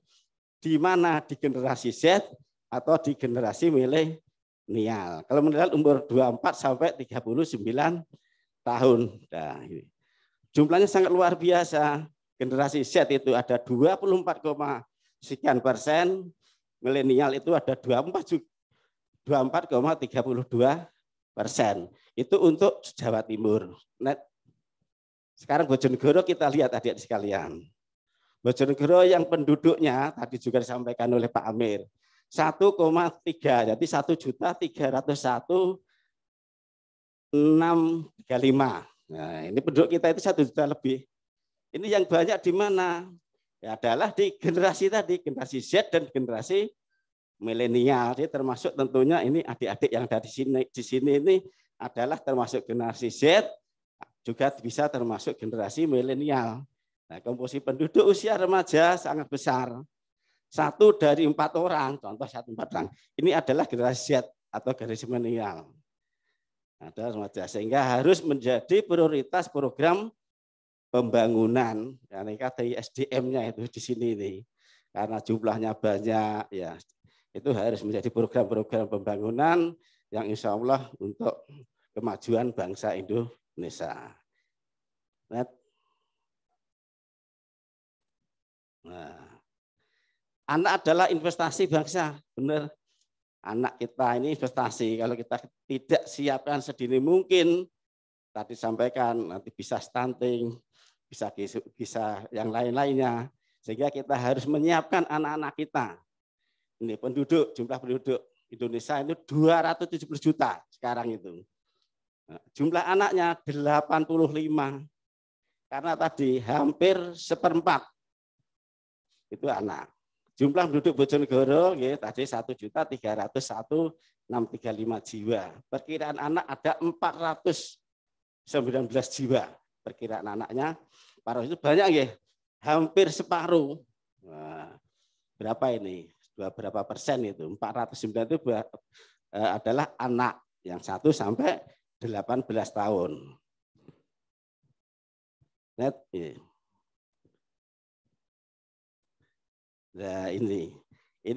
di mana, di generasi Z atau di generasi milenial. Kalau milenial umur 24 sampai 39 tahun. Nah, ini. Jumlahnya sangat luar biasa. Generasi Z itu ada 24, sekian persen, milenial itu ada 24,32%. Itu untuk Jawa Timur. Nah, sekarang Bojonegoro kita lihat adik-adik sekalian. Bojonegoro yang penduduknya tadi juga disampaikan oleh Pak Amir 1,3, jadi 1.301.635. Nah, ini penduduk kita itu 1 juta lebih. Ini yang banyak di mana? Ya, adalah di generasi tadi, generasi Z dan generasi milenial. Jadi termasuk tentunya ini adik-adik yang ada di sini ini adalah termasuk generasi Z, juga bisa termasuk generasi milenial. Nah, komposisi penduduk usia remaja sangat besar. 1 dari 4 orang, contoh 1 4 orang. Ini adalah generasi Z atau generasi milenial. Ada remaja, sehingga harus menjadi prioritas program pembangunan. Karena dari SDM-nya itu di sini nih. Karena jumlahnya banyak, ya itu harus menjadi program-program pembangunan yang insya Allah untuk kemajuan bangsa Indonesia. Nah, anak adalah investasi bangsa, benar. Anak kita ini investasi, kalau kita tidak siapkan sedini mungkin, tadi sampaikan nanti bisa stunting, bisa yang lain-lainnya, sehingga kita harus menyiapkan anak-anak kita. Ini penduduk, jumlah penduduk Indonesia itu 270 juta sekarang itu. Jumlah anaknya 85, karena tadi hampir 1/4 itu anak. Jumlah penduduk Bojonegoro ya, tadi 1.301.635 jiwa. Perkiraan anak ada 419 jiwa. Perkiraan anaknya paruh itu banyak ya, hampir separuh. Nah, berapa ini? Berapa persen itu? 409 itu adalah anak yang 1 sampai 18 tahun. Net, ya. Nah, ini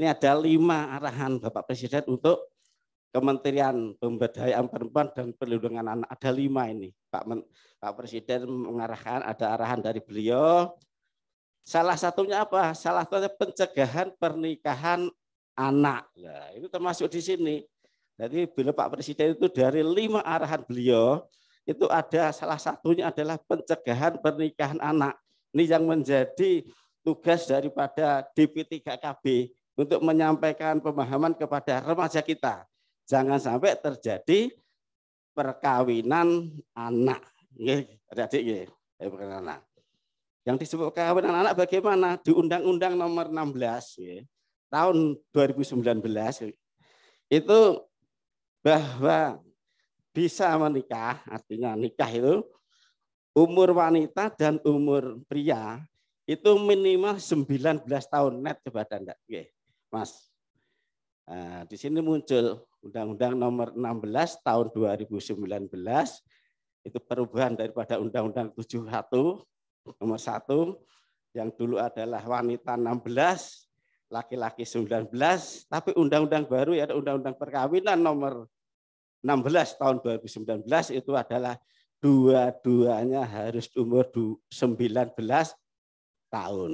ada 5 arahan Bapak Presiden untuk Kementerian Pemberdayaan Perempuan dan Perlindungan Anak. Ada 5 ini. Pak Presiden mengarahkan, ada arahan dari beliau. Salah satunya apa? Salah satunya pencegahan pernikahan anak. Nah, itu termasuk di sini. Jadi bila Pak Presiden itu dari 5 arahan beliau, itu ada salah satunya adalah pencegahan pernikahan anak. Ini yang menjadi tugas daripada DP3KB untuk menyampaikan pemahaman kepada remaja kita. Jangan sampai terjadi perkawinan anak. Adik-adik, perkawinan anak. Yang disebut perkawinan anak bagaimana? Di Undang-Undang Nomor 16 tahun 2019 itu bahwa bisa menikah, artinya nikah itu umur wanita dan umur pria itu minimal 19 tahun net, coba Anda, Mas. Nah, di sini muncul Undang-Undang Nomor 16 tahun 2019 itu perubahan daripada Undang-Undang 71 nomor 1 yang dulu adalah wanita 16, laki-laki 19, tapi undang-undang baru ya Undang-Undang Perkawinan Nomor 16 tahun 2019 itu adalah dua-duanya harus umur 19 tahun.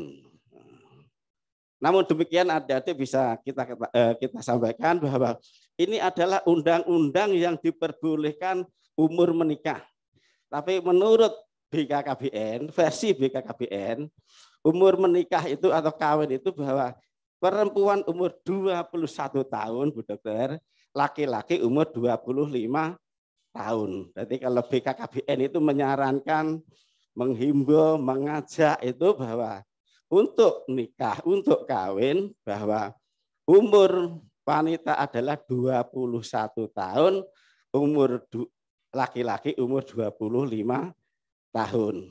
Namun demikian adik-adik bisa kita sampaikan bahwa ini adalah undang-undang yang diperbolehkan umur menikah. Tapi menurut BKKBN, versi BKKBN, umur menikah itu atau kawin itu bahwa perempuan umur 21 tahun, Bu Dokter, laki-laki umur 25 tahun. Jadi kalau BKKBN itu menyarankan, menghimbau, mengajak itu bahwa untuk nikah, untuk kawin, bahwa umur wanita adalah 21 tahun, umur laki-laki umur 25 tahun.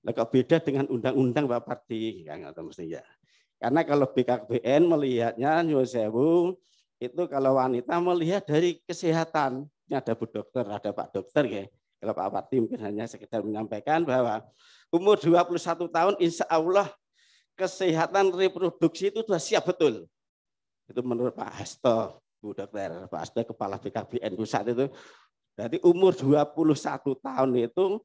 Nah, kok beda dengan undang-undang Pak Parti? Ya, nggak tahu mestinya. Karena kalau BKKBN melihatnya, nyuwun sewu, itu kalau wanita melihat dari kesehatan. Ini ada Bu Dokter, ada Pak Dokter ya. Kalau Pak Parti mungkin hanya sekedar menyampaikan bahwa umur 21 tahun insya Allah kesehatan reproduksi itu sudah siap betul. Itu menurut Pak Hasto, Bu Dokter, Pak Hasto Kepala BKKBN pusat itu. Jadi umur 21 tahun itu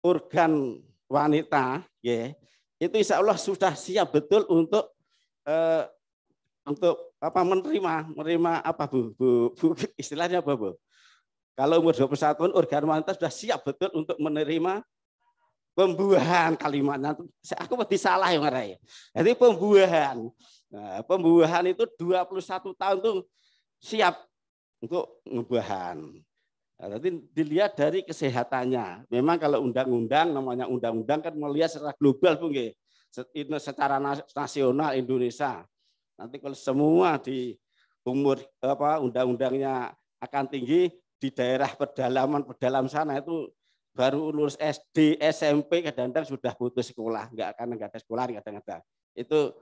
organ wanita ya, itu insya Allah sudah siap betul untuk menerima apa Bu istilahnya apa Bu? Kalau umur 21 tahun organ wanita sudah siap betul untuk menerima pembuahan, kalimatnya. Aku mesti salah ya Marai. Jadi pembuahan. Nah, pembuahan itu 21 tahun tuh siap untuk pembuahan. Nah, nanti dilihat dari kesehatannya. Memang kalau undang-undang, namanya undang-undang kan melihat secara global Bu nggih. Secara nasional Indonesia. Nanti kalau semua di umur undang-undangnya akan tinggi, di daerah pedalaman sana itu baru lulus SD, SMP, kadang-kadang sudah putus sekolah, nggak ada sekolah kadang-kadang. Itu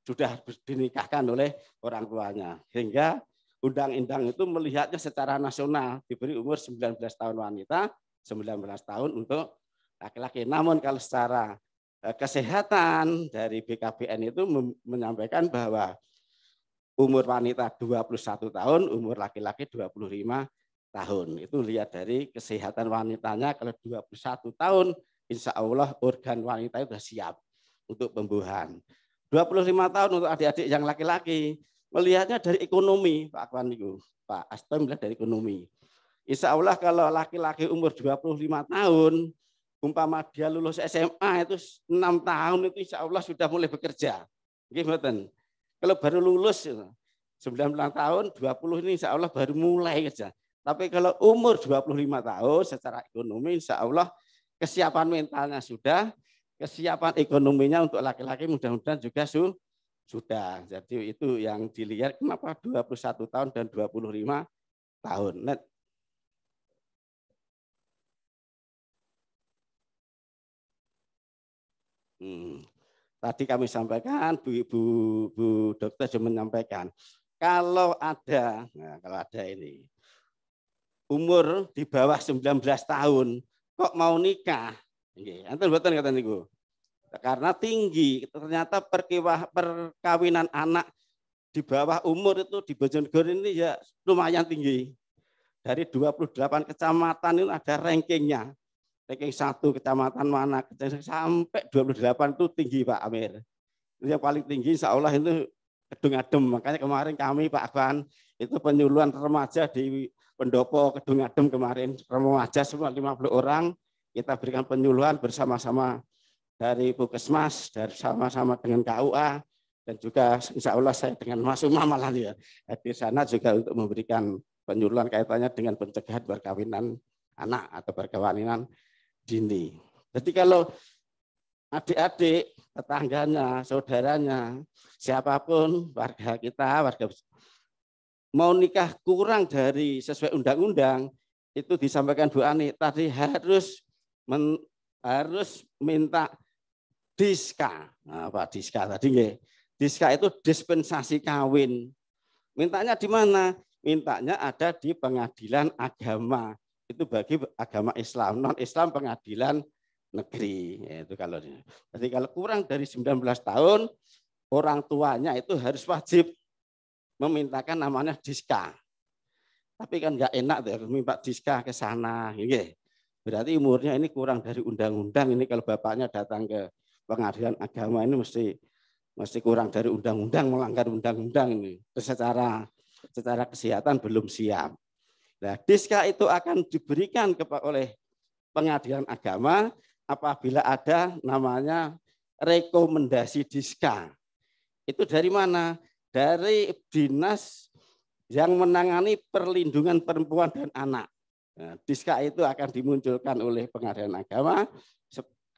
sudah dinikahkan oleh orang tuanya. Sehingga undang-undang itu melihatnya secara nasional, diberi umur 19 tahun wanita, 19 tahun untuk laki-laki. Namun kalau secara kesehatan dari BKBN itu menyampaikan bahwa umur wanita 21 tahun, umur laki-laki 25 tahun. Itu lihat dari kesehatan wanitanya, kalau 21 tahun, insya Allah organ wanita itu sudah siap untuk pembuahan. 25 tahun untuk adik-adik yang laki-laki, melihatnya dari ekonomi, Pak Akwan itu, Pak Asto melihat dari ekonomi. Insya Allah kalau laki-laki umur 25 tahun, umpama dia lulus SMA itu 6 tahun itu insya Allah sudah mulai bekerja. Gimana? Kalau baru lulus 19 tahun, 20 ini insya Allah baru mulai kerja. Tapi kalau umur 25 tahun secara ekonomi insya Allah kesiapan mentalnya sudah, kesiapan ekonominya untuk laki-laki mudah-mudahan juga sudah. Jadi itu yang dilihat kenapa 21 tahun dan 25 tahun. Tadi kami sampaikan, Bu Dokter sudah menyampaikan, kalau ada ini umur di bawah 19 tahun kok mau nikah, enten mboten kata niku. Karena tinggi, ternyata perkawinan anak di bawah umur itu di Bojonegoro ini ya lumayan tinggi. Dari 28 kecamatan itu ada rankingnya. Ranking 1 kecamatan mana sampai 28 itu tinggi Pak Amir. Yang paling tinggi insya Allah itu Kedung Adem. Makanya kemarin kami Pak Akwan itu penyuluhan remaja di Pendopo Kedung Adem kemarin. Remaja semua 50 orang kita berikan penyuluhan bersama-sama dari Puskesmas, dari sama-sama dengan KUA dan juga insya Allah saya dengan Mas Umar malah ya di sana juga untuk memberikan penyuluhan kaitannya dengan pencegahan perkawinan anak atau perkawinan dini. Jadi kalau adik-adik, tetangganya, saudaranya, siapapun warga kita, warga mau nikah kurang dari sesuai undang-undang, itu disampaikan Bu Ani tadi harus minta diska. Nah, Pak diska tadi nggih. Diska itu dispensasi kawin. Mintanya di mana? Mintanya ada di pengadilan agama. Itu bagi agama Islam, non-Islam pengadilan negeri. Itu kalau jadi kalau kurang dari 19 tahun, orang tuanya itu harus wajib memintakan namanya diska. Tapi kan nggak enak tuh minta diska ke sana. Berarti umurnya ini kurang dari undang-undang. Ini kalau bapaknya datang ke pengadilan agama ini mesti kurang dari undang-undang, melanggar undang-undang ini. Secara kesehatan belum siap. Nah, diska itu akan diberikan oleh pengadilan agama apabila ada namanya rekomendasi diska. Itu dari mana? Dari dinas yang menangani perlindungan perempuan dan anak. Nah, diska itu akan dimunculkan oleh pengadilan agama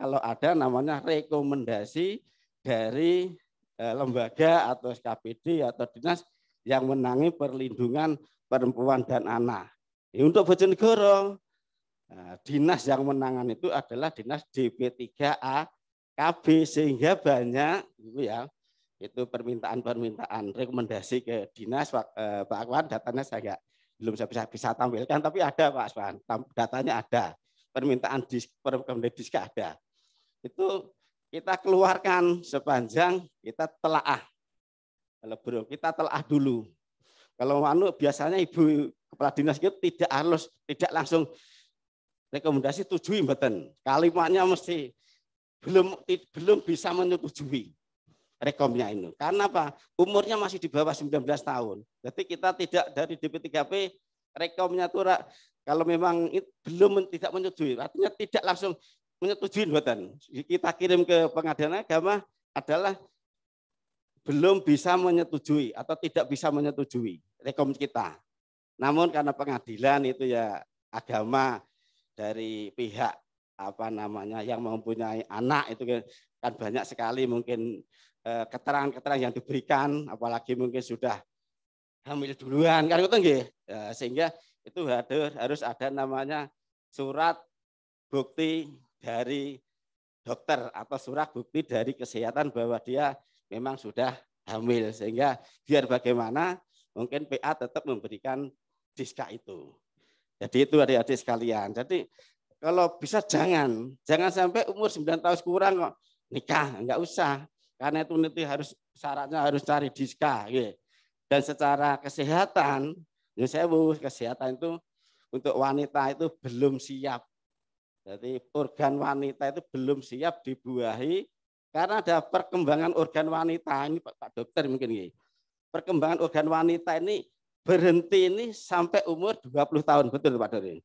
kalau ada namanya rekomendasi dari lembaga atau SKPD atau dinas yang menangani perlindungan perempuan dan anak. Untuk Bojonegoro, dinas yang menangani itu adalah dinas DP3A KB sehingga banyak itu permintaan rekomendasi ke dinas Pak Akwan, datanya saya belum bisa tampilkan tapi ada Pak Akwan, datanya ada, permintaan rekomendasi diska ada. Itu kita keluarkan sepanjang kita telaah. Kalau belum kita telaah dulu. Kalau biasanya Ibu Kepala Dinas itu tidak langsung rekomendasi setujui mboten. Kalimatnya mesti belum bisa menyetujui rekomnya ini. Karena apa? Umurnya masih di bawah 19 tahun. Jadi kita tidak dari DP3P rekomnya itu kalau memang tidak menyetujui, artinya tidak langsung menyetujui mboten. Kita kirim ke pengadilan agama adalah belum bisa menyetujui atau tidak bisa menyetujui rekom kita. Namun karena pengadilan itu ya agama dari pihak yang mempunyai anak itu kan banyak sekali mungkin keterangan-keterangan yang diberikan, apalagi mungkin sudah hamil duluan kan itu nggih. Sehingga itu harus ada namanya surat bukti dari dokter atau surat bukti dari kesehatan bahwa dia memang sudah hamil, sehingga biar bagaimana mungkin PA tetap memberikan diska itu. Jadi itu adik-adik sekalian. Jadi kalau bisa jangan sampai umur 9 tahun kurang kok nikah, enggak usah. Karena itu nanti harus syaratnya harus cari diska. Ya. Dan secara kesehatan, kesehatan itu untuk wanita itu belum siap. Jadi organ wanita itu belum siap dibuahi karena ada perkembangan organ wanita. Ini Pak Dokter mungkin ini. Perkembangan organ wanita ini berhenti ini sampai umur 20 tahun. Betul Pak Dokter?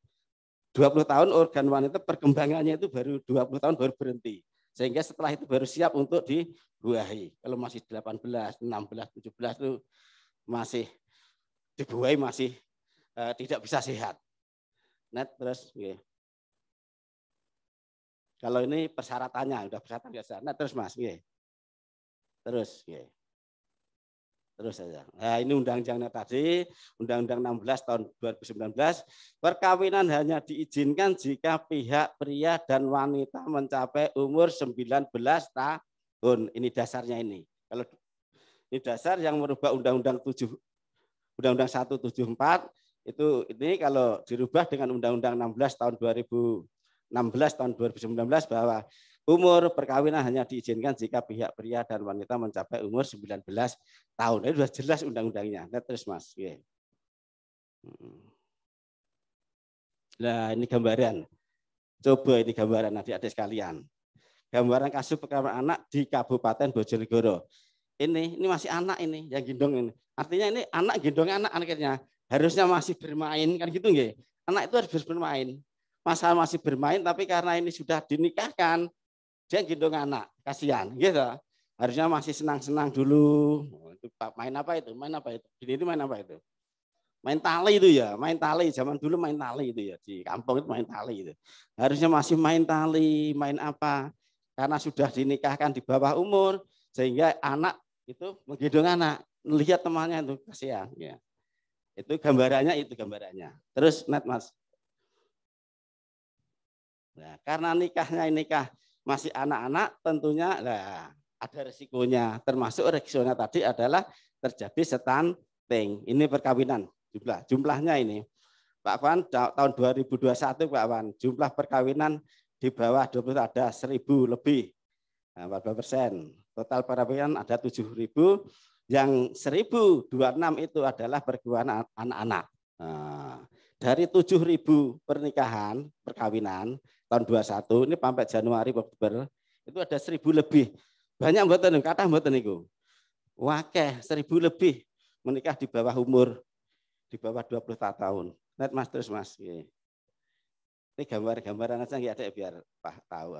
20 tahun organ wanita perkembangannya itu baru 20 tahun baru berhenti. Sehingga setelah itu baru siap untuk dibuahi. Kalau masih 18, 16, 17 itu masih dibuahi masih tidak bisa sehat. Net terus ya. Kalau ini persyaratannya, udah persyaratan biasa. Nah, terus Mas, ya. Terus, ya. Terus saja. Nah, ini undang-undangnya tadi, Undang-Undang 16 tahun 2019, perkawinan hanya diizinkan jika pihak pria dan wanita mencapai umur 19 tahun. Ini dasarnya ini. Kalau ini dasar yang merubah Undang-Undang 174 itu ini kalau dirubah dengan Undang-Undang 16 tahun 2019 bahwa umur perkawinan hanya diizinkan jika pihak pria dan wanita mencapai umur 19 tahun. Itu sudah jelas undang-undangnya. Nah, terus Mas. Nah, ini gambaran. Coba ini gambaran adik-adik sekalian. Gambaran kasus perkawinan anak di Kabupaten Bojonegoro. Ini masih anak ini yang gendong ini. Artinya ini anak gendong anak akhirnya harusnya masih bermain kan gitu nggih. Anak itu harus bermain. Masa masih bermain tapi karena ini sudah dinikahkan dia gendong anak, kasihan gitu. Harusnya masih senang-senang dulu. Itu main apa itu? Gini itu main apa itu? Main tali itu ya, main tali zaman dulu main tali itu ya di kampung itu main tali itu. Harusnya masih main tali, main apa? Karena sudah dinikahkan di bawah umur sehingga anak itu menggendong anak, lihat temannya itu kasihan ya. Itu gambarannya Terus net Mas. Nah, karena nikah masih anak-anak tentunya ada resikonya. Termasuk resikonya tadi adalah terjadi stunting. Ini perkawinan jumlahnya ini. Pak Wan tahun 2021 Pak Wan jumlah perkawinan di bawah 20 ada 1.000 lebih. 14%. Total perkawinan ada 7.000. Yang 1.026 itu adalah perkawinan anak-anak. Nah, dari 7.000 perkawinan tahun 21 ini sampai Januari Oktober itu ada 1.000 lebih. Banyak mboten kathah mboten niku. Wakeh 1.000 lebih menikah di bawah umur di bawah 20 tahun. Net Mas terus Mas. Ini gambar-gambaran aja nggih Adek biar Pak tahu.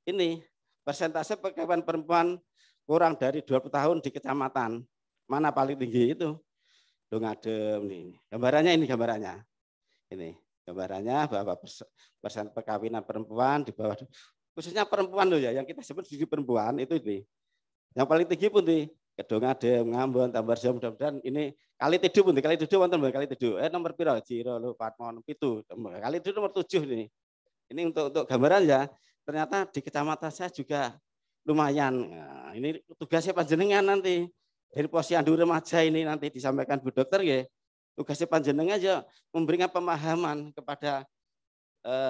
Ini persentase perkawinan perempuan kurang dari 20 tahun di kecamatan. Mana paling tinggi itu? Dongadem nih. Gambarannya ini gambarannya. Ini gambarannya bahwa persen perkawinan perempuan di bawah khususnya perempuan loh ya yang kita sebut di perempuan itu ini. Yang paling tinggi pun di Kedongadem, Ngambon, Tambarjo, mudah-mudahan ini Kali Tiduk pun Kali Tiduk wonten Kali Tiduk. Nomor piro? Jiro lho Patmon 7. Kali Tiduk nomor 7 ini. Ini untuk gambaran ya. Ternyata di kecamatan saya juga lumayan. Nah, ini tugasnya panjenengan nanti. Dari Posyandu Remaja ini nanti disampaikan Bu Dokter ya. Tugasnya panjenengan aja memberikan pemahaman kepada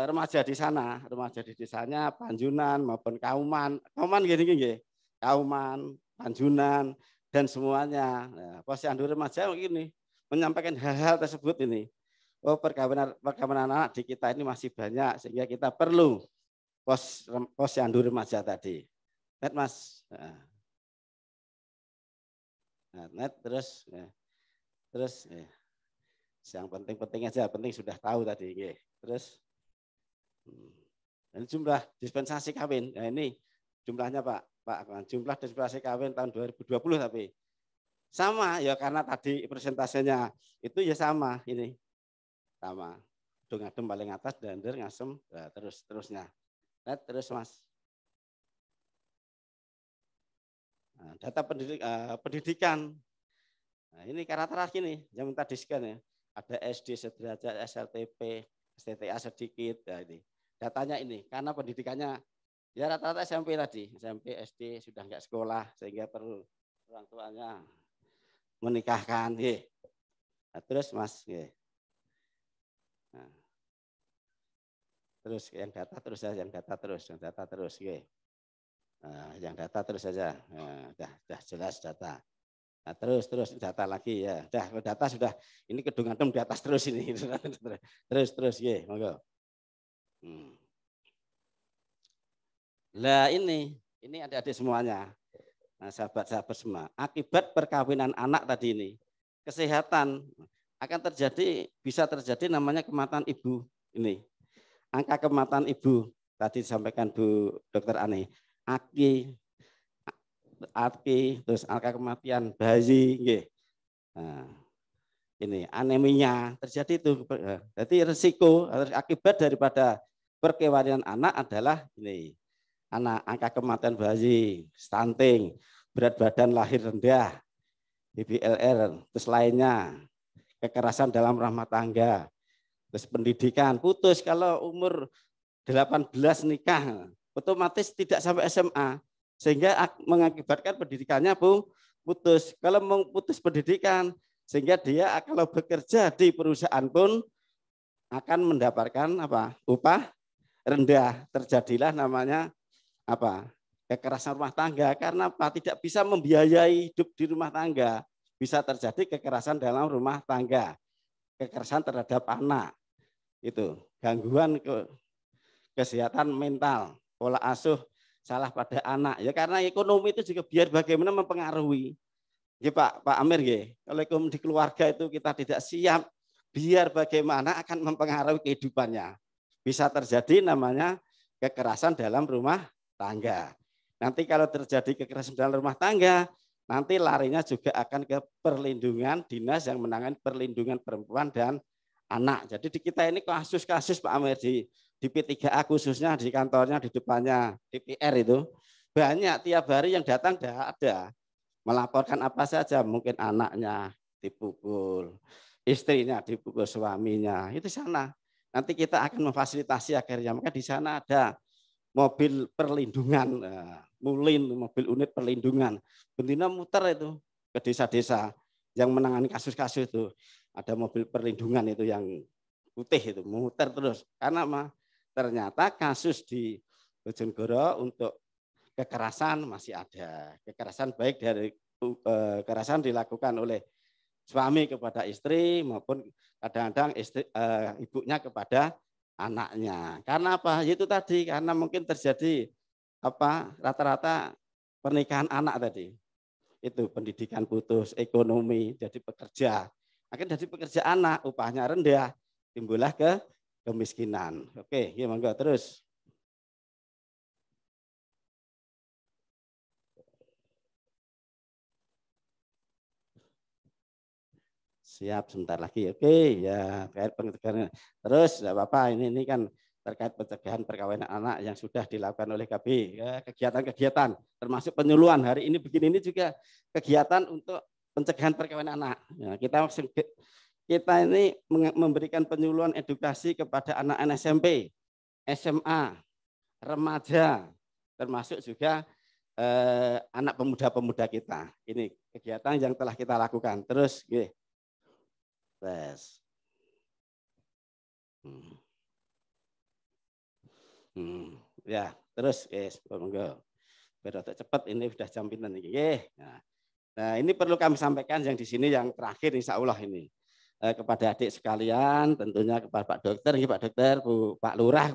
remaja di sana, remaja di desanya, Panjunan maupun Kauman gini. Kauman, Panjunan dan semuanya. Nah, Posyandu Remaja begini menyampaikan hal-hal tersebut ini. Oh, perkawinan anak di kita ini masih banyak sehingga kita perlu Posyandu Remaja tadi. Net Mas. Net terus yang penting aja, penting sudah tahu tadi. Terus ini jumlah dispensasi kawin. Nah, ini jumlahnya Pak, jumlah dispensasi kawin tahun 2020 tapi sama ya karena tadi persentasenya itu ya sama ini. Sama. Dongadem paling atas, Dander, Ngasem, nah, terusnya. Net terus Mas. Nah, data pendidikan. Nah, ini karakter ini yang minta diskan ya. Ada SD sederajat, SLTP, STTA sedikit. Nah, ini. datanya ini karena pendidikannya ya rata-rata SMP tadi, SMP, SD sudah enggak sekolah sehingga perlu orang tuanya menikahkan. Nah, terus Mas, nah, terus yang data terus saja, yang data terus, nah, yang data terus saja, nah, dah jelas data. Nah, terus data lagi ya, data sudah ini kedung antum di atas terus ini, terus, monggo. Lah ini adik-adik semuanya. Nah, sahabat-sahabat semua, akibat perkawinan anak tadi ini, kesehatan akan bisa terjadi namanya kematian ibu ini. Angka kematian ibu tadi disampaikan Bu Dr. Ani, AKI, terus angka kematian bayi, nah, ini aneminya terjadi itu. Jadi risiko akibat daripada perkawinan anak adalah ini. Angka kematian bayi, stunting, berat badan lahir rendah, BBLR, terus lainnya, kekerasan dalam rumah tangga, terus pendidikan, putus kalau umur 18 nikah, otomatis tidak sampai SMA, sehingga mengakibatkan pendidikannya putus. Kalau mau putus pendidikan, sehingga dia kalau bekerja di perusahaan pun akan mendapatkan upah rendah, terjadilah namanya kekerasan rumah tangga karena tidak bisa membiayai hidup di rumah tangga, bisa terjadi kekerasan dalam rumah tangga, kekerasan terhadap anak, itu gangguan kesehatan mental, pola asuh salah pada anak ya karena ekonomi itu juga biar bagaimana mempengaruhi. Ya Pak Amir ya, kalau ekonomi di keluarga itu kita tidak siap, biar bagaimana akan mempengaruhi kehidupannya, bisa terjadi namanya kekerasan dalam rumah tangga. Nanti kalau terjadi kekerasan dalam rumah tangga, nanti larinya juga akan ke perlindungan dinas yang menangani perlindungan perempuan dan anak. Jadi di kita ini kasus-kasus Pak Amir di P3A khususnya di kantornya di depannya DPR itu banyak tiap hari yang datang ada melaporkan apa saja, mungkin anaknya dipukul, istrinya dipukul suaminya, itu sana. Nanti kita akan memfasilitasi akhirnya, maka di sana ada mobil perlindungan, mobil unit perlindungan, bentina muter itu ke desa-desa yang menangani kasus-kasus itu, ada mobil perlindungan itu yang putih itu muter terus, karena ternyata kasus di Bojonegoro untuk kekerasan masih ada, kekerasan baik dari kekerasan dilakukan oleh suami kepada istri maupun kadang-kadang ibunya kepada anaknya. Karena apa? Itu tadi karena mungkin terjadi rata-rata pernikahan anak tadi. Itu pendidikan putus, ekonomi, jadi pekerja. Akhirnya jadi pekerja anak, upahnya rendah, timbullah kemiskinan. Oke, ya monggo terus. Siap, sebentar lagi. Oke, ya terkait pencegahan. Terus enggak apa-apa, ini kan terkait pencegahan perkawinan anak yang sudah dilakukan oleh KB. Ya, kegiatan-kegiatan termasuk penyuluhan. Hari ini begini ini juga kegiatan untuk pencegahan perkawinan anak. Ya, kita ini memberikan penyuluhan edukasi kepada anak-anak SMP, SMA, remaja, termasuk juga anak pemuda-pemuda kita. Ini kegiatan yang telah kita lakukan. Terus, tes. Ya, terus monggo. Biar cepat ini sudah jam pinten iki. Nah, ini perlu kami sampaikan yang di sini yang terakhir insya Allah ini. Kepada adik sekalian, tentunya kepada Pak Dokter, Pak Dokter, Pak Lurah,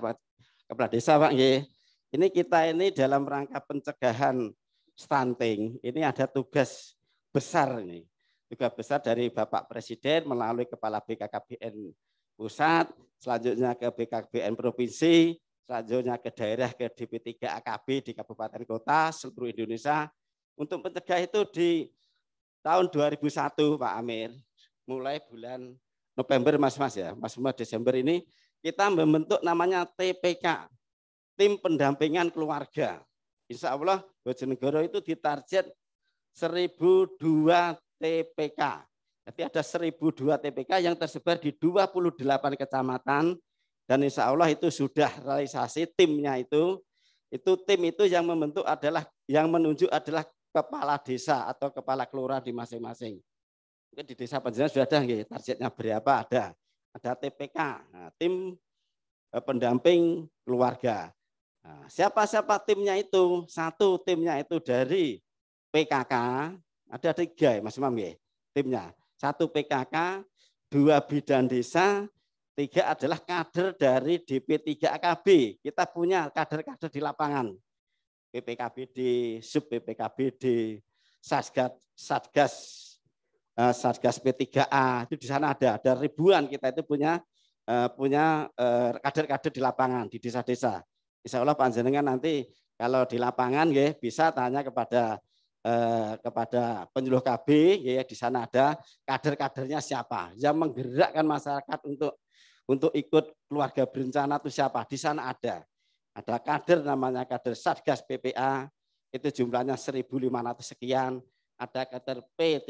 Kepala Desa, Pak. Ini kita ini dalam rangka pencegahan stunting, ini ada tugas besar ini. Juga besar dari Bapak Presiden melalui Kepala BKKBN Pusat, selanjutnya ke BKKBN Provinsi, selanjutnya ke daerah ke DP3 AKB di Kabupaten Kota seluruh Indonesia. Untuk mencegah itu di tahun 2001 Pak Amir, mulai bulan November Mas Desember ini kita membentuk namanya TPK, Tim Pendampingan Keluarga. Insya Allah Bojonegoro itu ditarget 1002 TPK. Jadi ada 1002 TPK yang tersebar di 28 kecamatan dan insya Allah itu sudah realisasi timnya itu tim itu yang membentuk adalah yang menunjuk adalah kepala desa atau kepala kelurahan di masing-masing. Mungkin di desa panjenengan sudah ada nggih, targetnya berapa ada TPK, nah, tim pendamping keluarga. Nah, siapa timnya itu? Satu timnya itu dari PKK, ada 3 Mas Imam nggih, timnya. 1 PKK, 2 bidan desa, 3 adalah kader dari DP3 AKB. Kita punya kader-kader di lapangan. PPKBD, sub PPKBD, Satgas P3A, itu di sana ada ribuan, kita itu punya kader-kader di lapangan di desa-desa. Insya Allah panjenengan nanti kalau di lapangan ya bisa tanya kepada penyuluh KB ya, di sana ada kader-kadernya siapa yang menggerakkan masyarakat untuk ikut keluarga berencana itu siapa, di sana ada kader namanya kader Satgas PPA, itu jumlahnya 1.500 sekian, ada kader P3,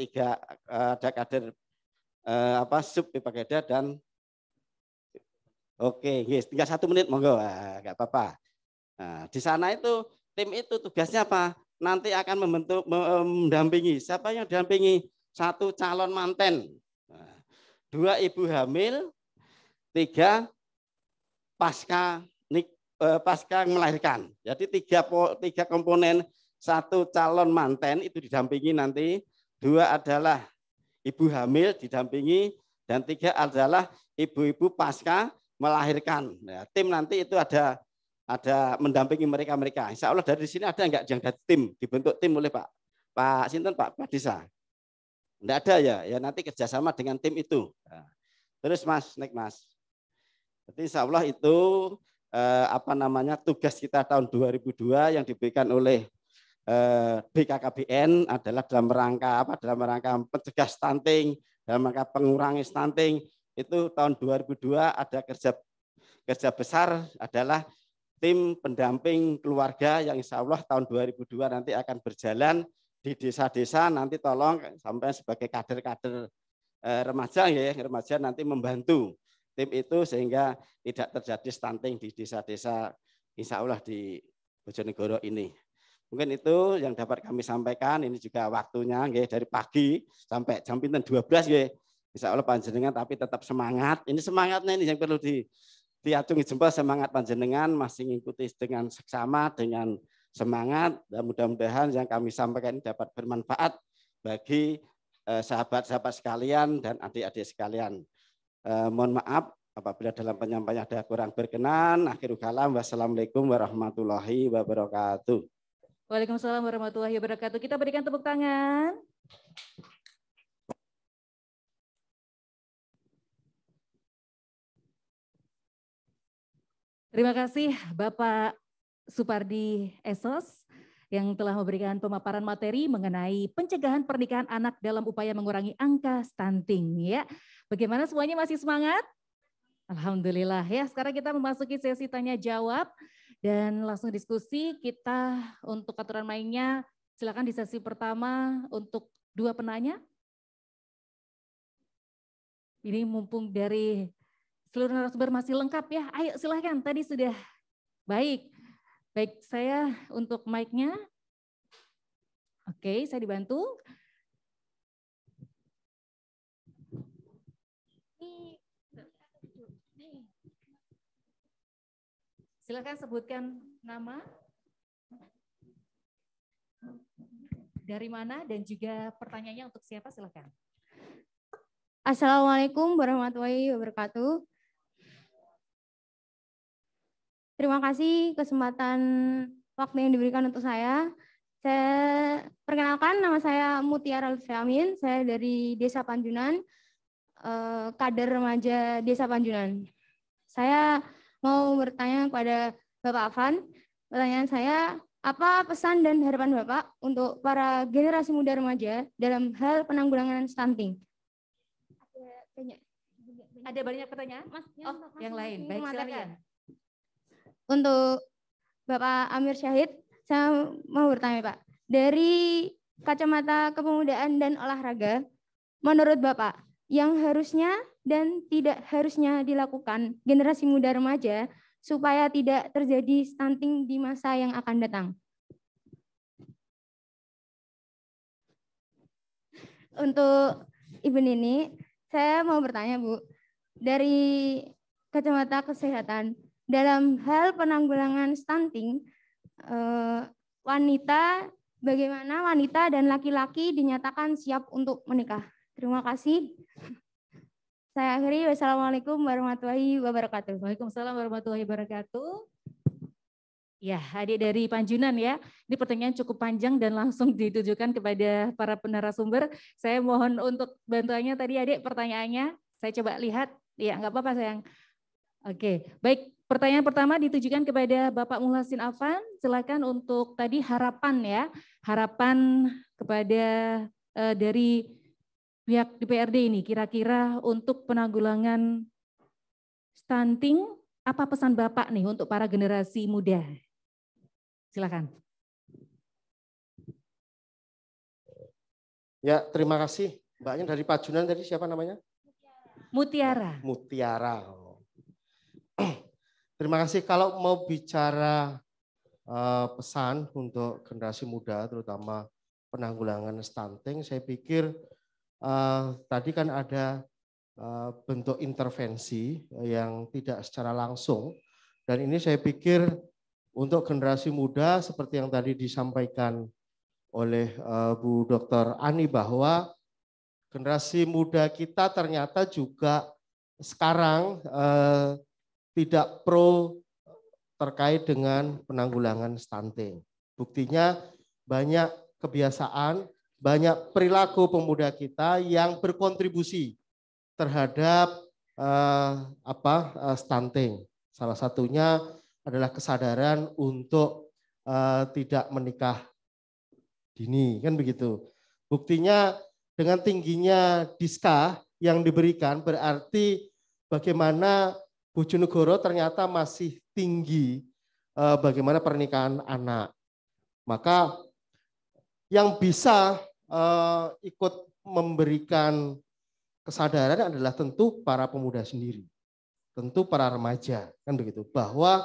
ada kader sub PPKD dan oke, yes, tinggal 1 menit monggo, nggak apa-apa. Nah, di sana itu tim itu tugasnya apa? Nanti akan mendampingi. Siapa yang dampingi? 1 calon manten, 2 ibu hamil, 3 pasca melahirkan. Jadi 3 komponen, 1 calon manten itu didampingi nanti, 2 adalah ibu hamil didampingi, dan 3 adalah ibu-ibu pasca melahirkan. Nah, tim nanti itu ada mendampingi mereka. Insya Allah dari sini ada enggak yang dari tim, dibentuk tim oleh Pak Sinten, Pak Desa? Enggak ada ya nanti kerjasama dengan tim itu. Nah, terus Mas, naik Mas. Jadi insya Allah itu tugas kita tahun 2002 yang diberikan oleh BKKBN adalah dalam rangka mencegah stunting, dalam rangka pengurangi stunting. Itu tahun 2002 ada kerja besar adalah tim pendamping keluarga yang insya Allah tahun 2002 nanti akan berjalan di desa-desa, nanti tolong sampai sebagai kader-kader remaja nanti membantu tim itu sehingga tidak terjadi stunting di desa-desa insya Allah di Bojonegoro ini. Mungkin itu yang dapat kami sampaikan. Ini juga waktunya dari pagi sampai jam 12 insya Allah panjenengan, tapi tetap semangat. Ini semangatnya ini yang perlu diacungi jempol, semangat panjenengan masih mengikuti dengan seksama, dengan semangat, dan mudah-mudahan yang kami sampaikan ini dapat bermanfaat bagi sahabat-sahabat sekalian dan adik-adik sekalian. Mohon maaf apabila dalam penyampaian ada kurang berkenan. Akhirul kalam, wassalamualaikum warahmatullahi wabarakatuh. Waalaikumsalam warahmatullahi wabarakatuh. Kita berikan tepuk tangan. Terima kasih Bapak Supardi Esos yang telah memberikan pemaparan materi mengenai pencegahan pernikahan anak dalam upaya mengurangi angka stunting ya. Bagaimana semuanya, masih semangat? Alhamdulillah ya. Sekarang kita memasuki sesi tanya jawab dan langsung diskusi. Kita untuk aturan mainnya silakan di sesi pertama untuk 2 penanya. Ini mumpung dari seluruh narasumber masih lengkap ya. Ayo silahkan, tadi sudah baik. Baik, saya untuk mic-nya. Oke, saya dibantu. Silakan sebutkan nama, dari mana, dan juga pertanyaannya untuk siapa, silakan. Assalamualaikum warahmatullahi wabarakatuh. Terima kasih kesempatan waktu yang diberikan untuk saya. Saya perkenalkan, nama saya Mutiara Lutfi Amin. Saya dari Desa Panjunan, kader remaja Desa Panjunan. Saya mau bertanya kepada Bapak Afan. Pertanyaan saya, apa pesan dan harapan Bapak untuk para generasi muda remaja dalam hal penanggulangan stunting? Ada banyak pertanyaan? Mas, yang lain. Baik, silakan. Untuk Bapak Amir Syahid, saya mau bertanya Pak, dari kacamata kepemudaan dan olahraga, menurut Bapak, yang harusnya dan tidak harusnya dilakukan generasi muda remaja supaya tidak terjadi stunting di masa yang akan datang? Untuk Ibu Nini, saya mau bertanya Bu, dari kacamata kesehatan, dalam hal penanggulangan stunting, bagaimana wanita dan laki-laki dinyatakan siap untuk menikah? Terima kasih. Saya akhiri, wassalamualaikum warahmatullahi wabarakatuh. Waalaikumsalam warahmatullahi wabarakatuh. Ya, adik dari Panjunan ya. Ini pertanyaan cukup panjang dan langsung ditujukan kepada para narasumber. Saya mohon untuk bantuannya tadi adik pertanyaannya. Saya coba lihat. Ya, enggak apa-apa sayang. Oke, baik. Pertanyaan pertama ditujukan kepada Bapak Muhsin Afan. Silakan untuk tadi harapan ya. Harapan kepada dari pihak DPRD ini kira-kira untuk penanggulangan stunting, apa pesan Bapak nih untuk para generasi muda? Silakan. Ya, terima kasih. Mbaknya dari Pajunan tadi siapa namanya? Mutiara. Mutiara. Terima kasih. Kalau mau bicara pesan untuk generasi muda, terutama penanggulangan stunting, saya pikir tadi kan ada bentuk intervensi yang tidak secara langsung. Dan ini saya pikir untuk generasi muda seperti yang tadi disampaikan oleh Bu Dr. Ani bahwa generasi muda kita ternyata juga sekarang tidak pro terkait dengan penanggulangan stunting. Buktinya banyak kebiasaan, banyak perilaku pemuda kita yang berkontribusi terhadap stunting. Salah satunya adalah kesadaran untuk tidak menikah dini, kan begitu. Buktinya dengan tingginya diska yang diberikan berarti bagaimana Bojonegoro ternyata masih tinggi bagaimana pernikahan anak. Maka yang bisa ikut memberikan kesadaran adalah tentu para pemuda sendiri, tentu para remaja, kan begitu. Bahwa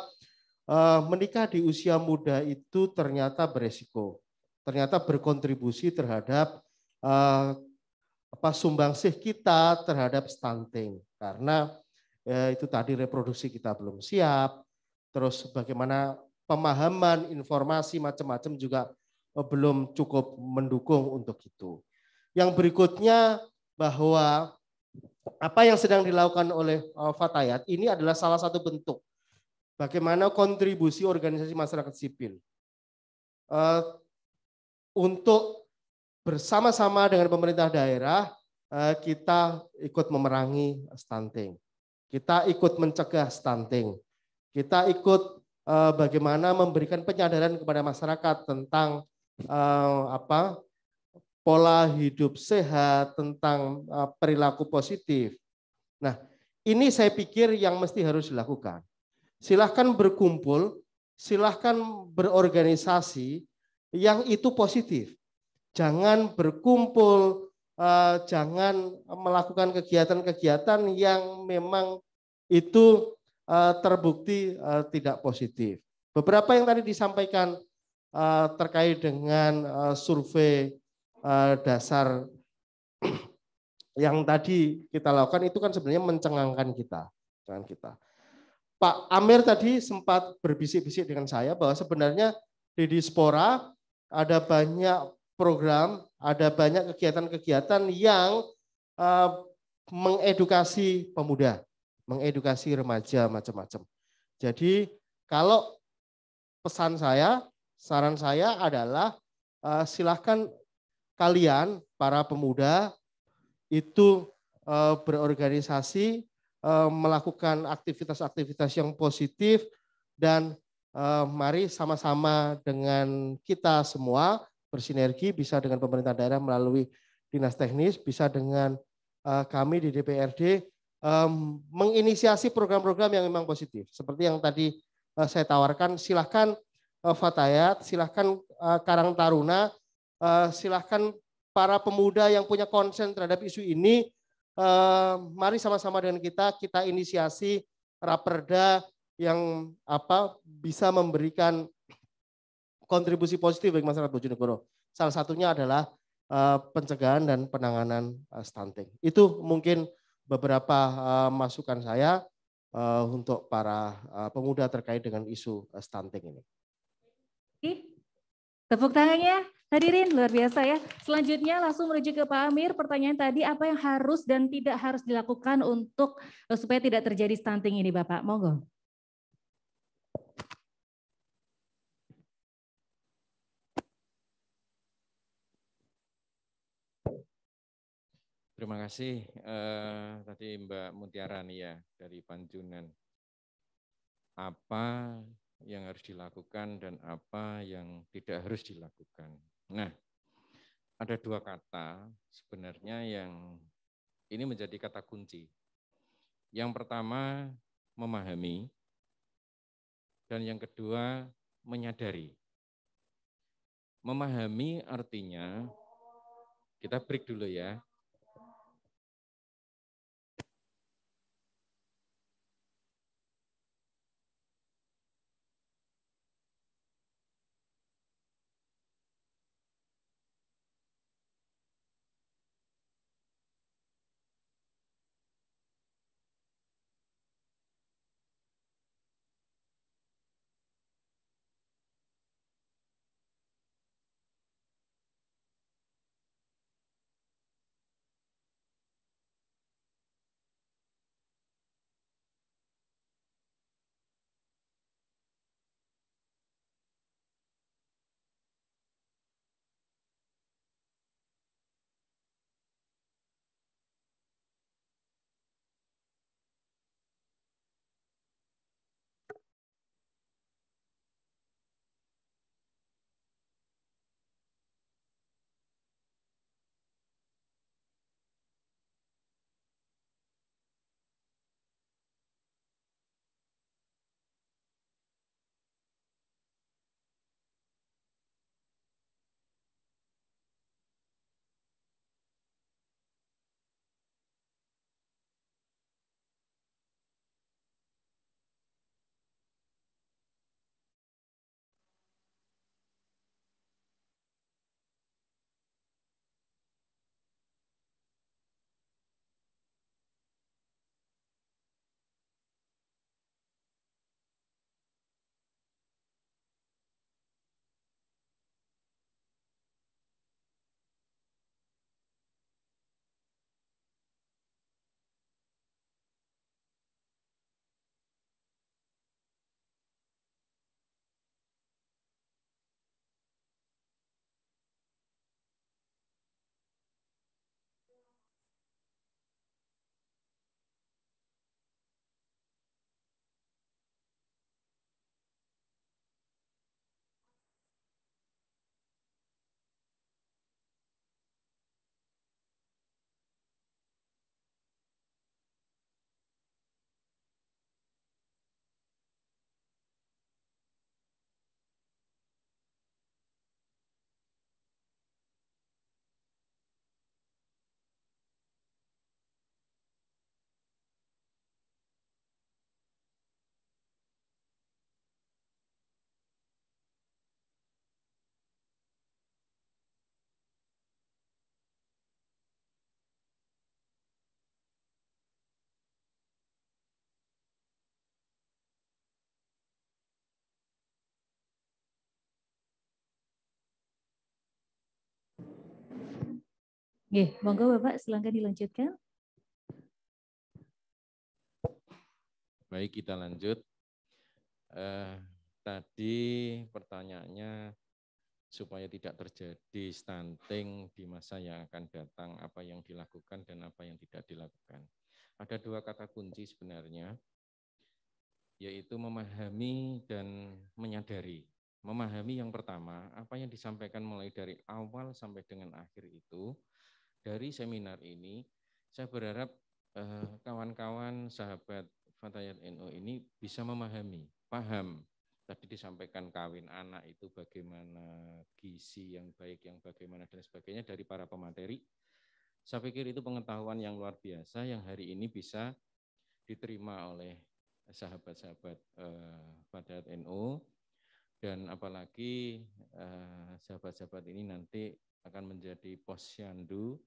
menikah di usia muda itu ternyata beresiko, ternyata berkontribusi terhadap sumbangsih kita terhadap stunting. Karena itu tadi reproduksi kita belum siap, terus bagaimana pemahaman informasi macam-macam juga belum cukup mendukung untuk itu. Yang berikutnya bahwa apa yang sedang dilakukan oleh Fatayat ini adalah salah satu bentuk bagaimana kontribusi organisasi masyarakat sipil untuk bersama-sama dengan pemerintah daerah kita ikut memerangi stunting, kita ikut mencegah stunting, kita ikut bagaimana memberikan penyadaran kepada masyarakat tentang pola hidup sehat, tentang perilaku positif. Nah, ini saya pikir yang mesti harus dilakukan. Silahkan berkumpul, silahkan berorganisasi yang itu positif. Jangan berkumpul, jangan melakukan kegiatan-kegiatan yang memang itu terbukti tidak positif. Beberapa yang tadi disampaikan terkait dengan survei dasar yang tadi kita lakukan itu kan sebenarnya mencengangkan kita. Pak Amir tadi sempat berbisik-bisik dengan saya bahwa sebenarnya di Dispora ada banyak program, ada banyak kegiatan-kegiatan yang mengedukasi pemuda, mengedukasi remaja macam-macam. Jadi kalau pesan saya, saran saya adalah silahkan kalian para pemuda itu berorganisasi, melakukan aktivitas-aktivitas yang positif, dan mari sama-sama dengan kita semua bersinergi, bisa dengan pemerintah daerah melalui dinas teknis, bisa dengan kami di DPRD menginisiasi program-program yang memang positif. Seperti yang tadi saya tawarkan, silahkan Fatayat, silahkan Karang Taruna, silahkan para pemuda yang punya konsen terhadap isu ini mari sama-sama dengan kita inisiasi Raperda yang bisa memberikan kontribusi positif bagi masyarakat Bojonegoro. Salah satunya adalah pencegahan dan penanganan stunting. Itu mungkin beberapa masukan saya untuk para pemuda terkait dengan isu stunting ini. Tepuk tangannya hadirin, luar biasa ya. Selanjutnya langsung menuju ke Pak Amir. Pertanyaan tadi, apa yang harus dan tidak harus dilakukan untuk supaya tidak terjadi stunting ini Bapak? Monggo. Terima kasih tadi Mbak Mutiara nih ya dari Panjunan. Apa yang harus dilakukan dan apa yang tidak harus dilakukan. Nah, ada dua kata sebenarnya yang ini menjadi kata kunci. Yang pertama memahami dan yang kedua menyadari. Memahami artinya, kita break dulu ya. Monggo Bapak, silakan dilanjutkan. Baik, kita lanjut. Tadi pertanyaannya supaya tidak terjadi stunting di masa yang akan datang, apa yang dilakukan dan apa yang tidak dilakukan. Ada dua kata kunci sebenarnya, yaitu memahami dan menyadari. Memahami yang pertama, apa yang disampaikan mulai dari awal sampai dengan akhir itu, dari seminar ini, saya berharap kawan-kawan sahabat Fatayat NU ini bisa memahami, paham. Tadi disampaikan kawin anak itu bagaimana, gizi yang baik yang bagaimana dan sebagainya dari para pemateri. Saya pikir itu pengetahuan yang luar biasa yang hari ini bisa diterima oleh sahabat-sahabat Fatayat NU, dan apalagi sahabat-sahabat ini nanti akan menjadi posyandu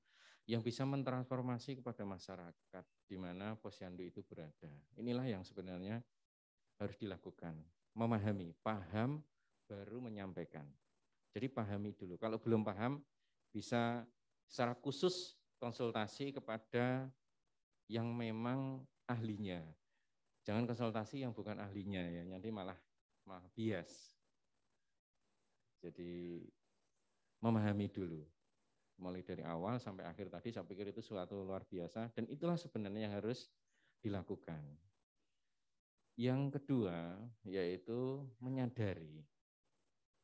yang bisa mentransformasi kepada masyarakat di mana posyandu itu berada. Inilah yang sebenarnya harus dilakukan. Memahami, paham baru menyampaikan. Jadi pahami dulu. Kalau belum paham bisa secara khusus konsultasi kepada yang memang ahlinya. Jangan konsultasi yang bukan ahlinya ya, nanti malah bias. Jadi memahami dulu. Mulai dari awal sampai akhir tadi saya pikir itu suatu luar biasa dan itulah sebenarnya yang harus dilakukan. Yang kedua yaitu menyadari.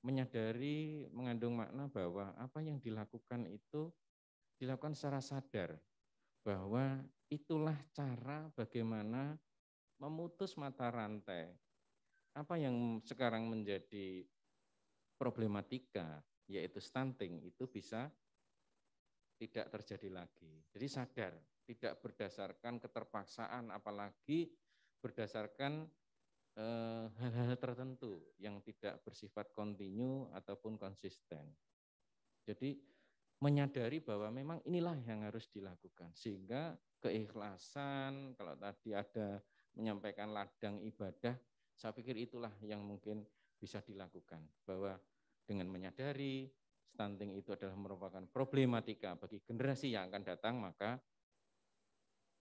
Menyadari mengandung makna bahwa apa yang dilakukan itu dilakukan secara sadar bahwa itulah cara bagaimana memutus mata rantai. Apa yang sekarang menjadi problematika yaitu stunting itu bisa tidak terjadi lagi. Jadi sadar, tidak berdasarkan keterpaksaan, apalagi berdasarkan hal-hal tertentu yang tidak bersifat kontinu ataupun konsisten. Jadi menyadari bahwa memang inilah yang harus dilakukan. Sehingga keikhlasan, kalau tadi ada menyampaikan ladang ibadah, saya pikir itulah yang mungkin bisa dilakukan. Bahwa dengan menyadari stunting itu adalah merupakan problematika bagi generasi yang akan datang, maka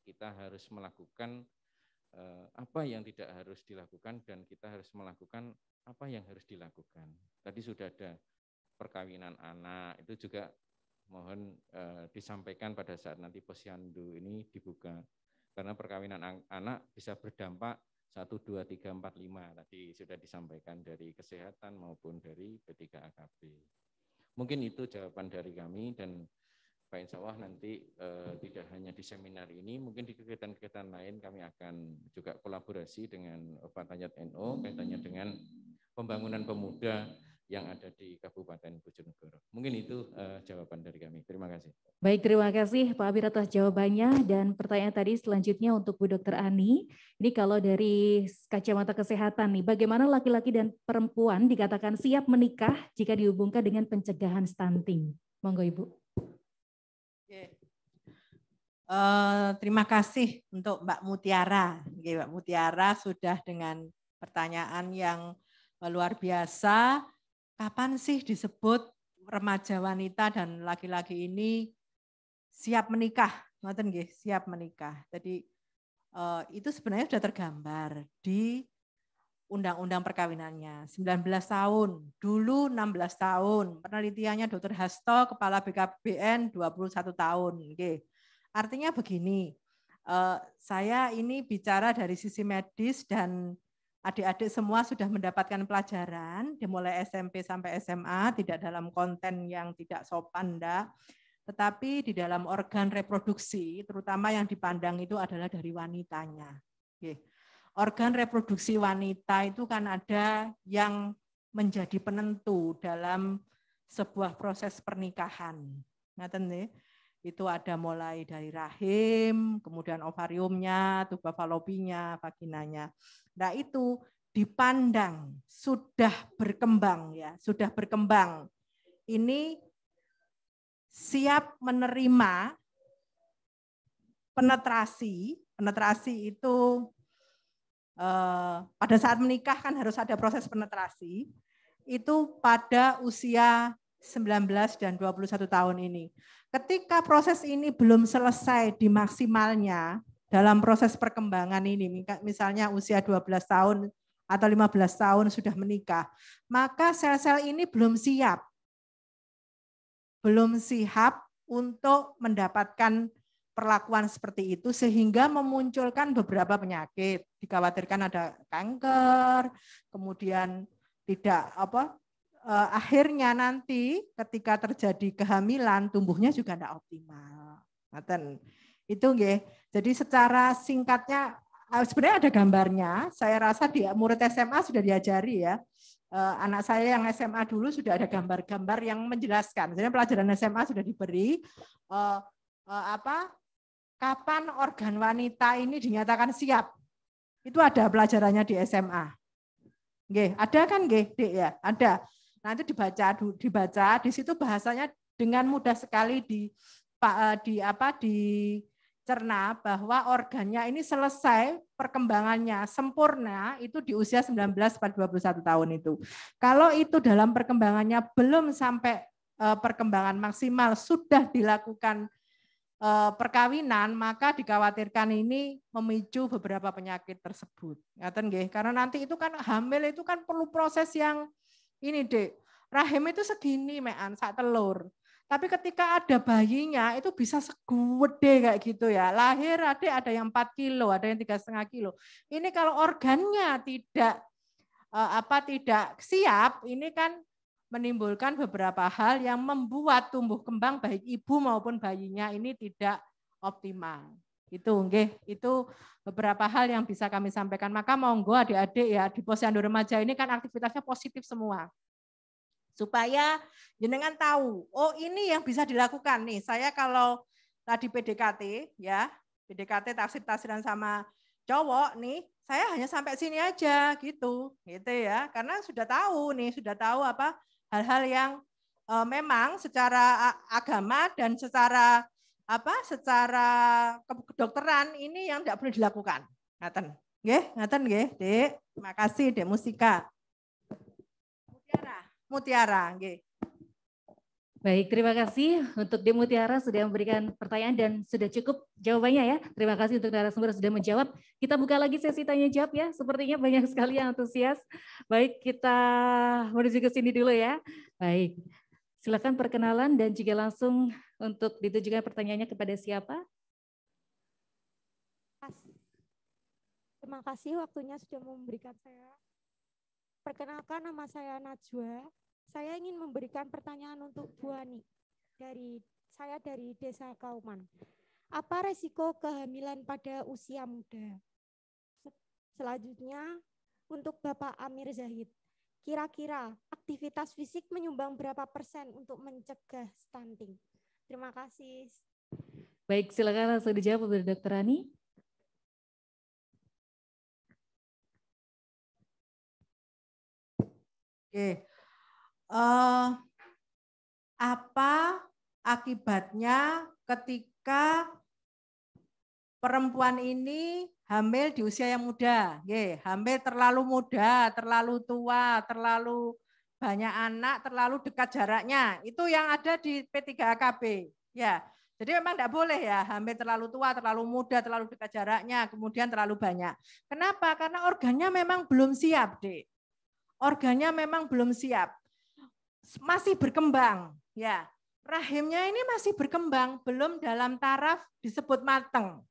kita harus melakukan apa yang tidak harus dilakukan dan kita harus melakukan apa yang harus dilakukan. Tadi sudah ada perkawinan anak, itu juga mohon disampaikan pada saat nanti posyandu ini dibuka. Karena perkawinan anak bisa berdampak 1, 2, 3, 4, 5 tadi sudah disampaikan dari kesehatan maupun dari P3AKB. Mungkin itu jawaban dari kami dan Pak Insya Allah nanti tidak hanya di seminar ini, mungkin di kegiatan-kegiatan lain kami akan juga kolaborasi dengan Fatayat NU kaitannya dengan pembangunan pemuda yang ada di Kabupaten Bojonegoro. Mungkin itu jawaban dari kami. Terima kasih. Baik, terima kasih Pak Amir atas jawabannya dan pertanyaan tadi selanjutnya untuk Bu Dr. Ani. Ini kalau dari kacamata kesehatan nih, bagaimana laki-laki dan perempuan dikatakan siap menikah jika dihubungkan dengan pencegahan stunting? Monggo Ibu. Terima kasih untuk Mbak Mutiara. Mbak Mutiara sudah dengan pertanyaan yang luar biasa. Kapan sih disebut remaja wanita dan laki-laki ini siap menikah? Ngoten nggih, siap menikah. Jadi itu sebenarnya sudah tergambar di undang-undang perkawinannya. 19 tahun, dulu 16 tahun. Penelitiannya Dr. Hasto, Kepala BKBN 21 tahun. Nggih. Artinya begini, saya ini bicara dari sisi medis dan adik-adik semua sudah mendapatkan pelajaran dimulai SMP sampai SMA, tidak dalam konten yang tidak sopan, tetapi di dalam organ reproduksi, terutama yang dipandang itu adalah dari wanitanya. Organ reproduksi wanita itu kan ada yang menjadi penentu dalam sebuah proses pernikahan. Ngaten nggih? Itu ada mulai dari rahim, kemudian ovariumnya, tuba falopinya, vaginanya. Nah itu dipandang sudah berkembang ya, sudah berkembang. Ini siap menerima penetrasi. Penetrasi itu pada saat menikah kan harus ada proses penetrasi. Itu pada usia 19 dan 21 tahun ini. Ketika proses ini belum selesai di maksimalnya dalam proses perkembangan ini, misalnya usia 12 tahun atau 15 tahun sudah menikah, maka sel-sel ini belum siap. Belum siap untuk mendapatkan perlakuan seperti itu sehingga memunculkan beberapa penyakit. Dikhawatirkan ada kanker, kemudian tidak akhirnya nanti ketika terjadi kehamilan tumbuhnya juga tidak optimal. Itu nggih. Jadi secara singkatnya sebenarnya ada gambarnya. Saya rasa di murid SMA sudah diajari ya. Anak saya yang SMA dulu sudah ada gambar-gambar yang menjelaskan. Sebenarnya pelajaran SMA sudah diberi kapan organ wanita ini dinyatakan siap. Itu ada pelajarannya di SMA. Nggih, ada kan nggih, Dek ya? Ada. Nanti dibaca di situ bahasanya dengan mudah sekali dicerna bahwa organnya ini selesai perkembangannya sempurna itu di usia 19-21 tahun itu. Kalau itu dalam perkembangannya belum sampai perkembangan maksimal sudah dilakukan perkawinan, maka dikhawatirkan ini memicu beberapa penyakit tersebut. Ngaten nggih, karena nanti itu kan hamil itu kan perlu proses yang ini, Dek. Rahim itu segini mean sak telur. Tapi ketika ada bayinya itu bisa segede kayak gitu ya. Lahir ada yang 4 kilo, ada yang 3,5 kilo. Ini kalau organnya tidak tidak siap, ini kan menimbulkan beberapa hal yang membuat tumbuh kembang baik ibu maupun bayinya ini tidak optimal. Itu beberapa hal yang bisa kami sampaikan. Maka monggo adik-adik ya di Posyandu Remaja ini kan aktivitasnya positif semua. Supaya jenengan tahu, oh ini yang bisa dilakukan nih. Saya kalau tadi PDKT ya, PDKT taksir-taksiran sama cowok nih, saya hanya sampai sini aja gitu ya. Karena sudah tahu apa hal-hal yang memang secara agama dan secara kedokteran ini yang tidak boleh dilakukan. Ngaten nggih, Dek. Terima kasih, Dek Mustika. Mutiara, nggih. Baik, terima kasih untuk Dek Mutiara sudah memberikan pertanyaan dan sudah cukup jawabannya ya. Terima kasih untuk narasumber sudah menjawab. Kita buka lagi sesi tanya jawab ya. Sepertinya banyak sekali yang antusias. Baik, kita menuju ke sini dulu ya. Baik, silakan perkenalan dan juga langsung untuk ditujukan pertanyaannya kepada siapa. Terima kasih waktunya sudah memberikan saya. Perkenalkan, nama saya Najwa. Saya ingin memberikan pertanyaan untuk Bu Ani. Saya dari Desa Kauman. Apa resiko kehamilan pada usia muda? Selanjutnya, untuk Bapak Amir Zahid. Kira-kira aktivitas fisik menyumbang berapa persen untuk mencegah stunting? Terima kasih. Baik, silakan langsung dijawab oleh Dr. Ani. Oke. Apa akibatnya ketika perempuan ini hamil di usia yang muda? Hamil terlalu muda, terlalu tua, terlalu banyak anak, terlalu dekat jaraknya. Itu yang ada di P3AKB. Ya. Jadi memang tidak boleh ya hamil terlalu tua, terlalu muda, terlalu dekat jaraknya, kemudian terlalu banyak. Kenapa? Karena organnya memang belum siap, Dek. Organnya memang belum siap, masih berkembang, ya. Rahimnya ini masih berkembang, belum dalam taraf disebut matang.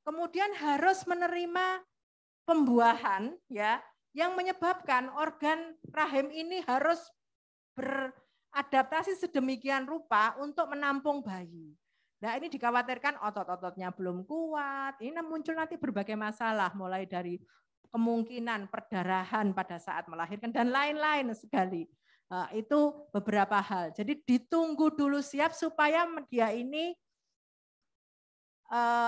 Kemudian harus menerima pembuahan, ya, yang menyebabkan organ rahim ini harus beradaptasi sedemikian rupa untuk menampung bayi. Nah, ini dikhawatirkan otot-ototnya belum kuat. Ini muncul nanti berbagai masalah, mulai dari kemungkinan perdarahan pada saat melahirkan dan lain-lain sekali. Itu beberapa hal. Jadi ditunggu dulu siap supaya dia ini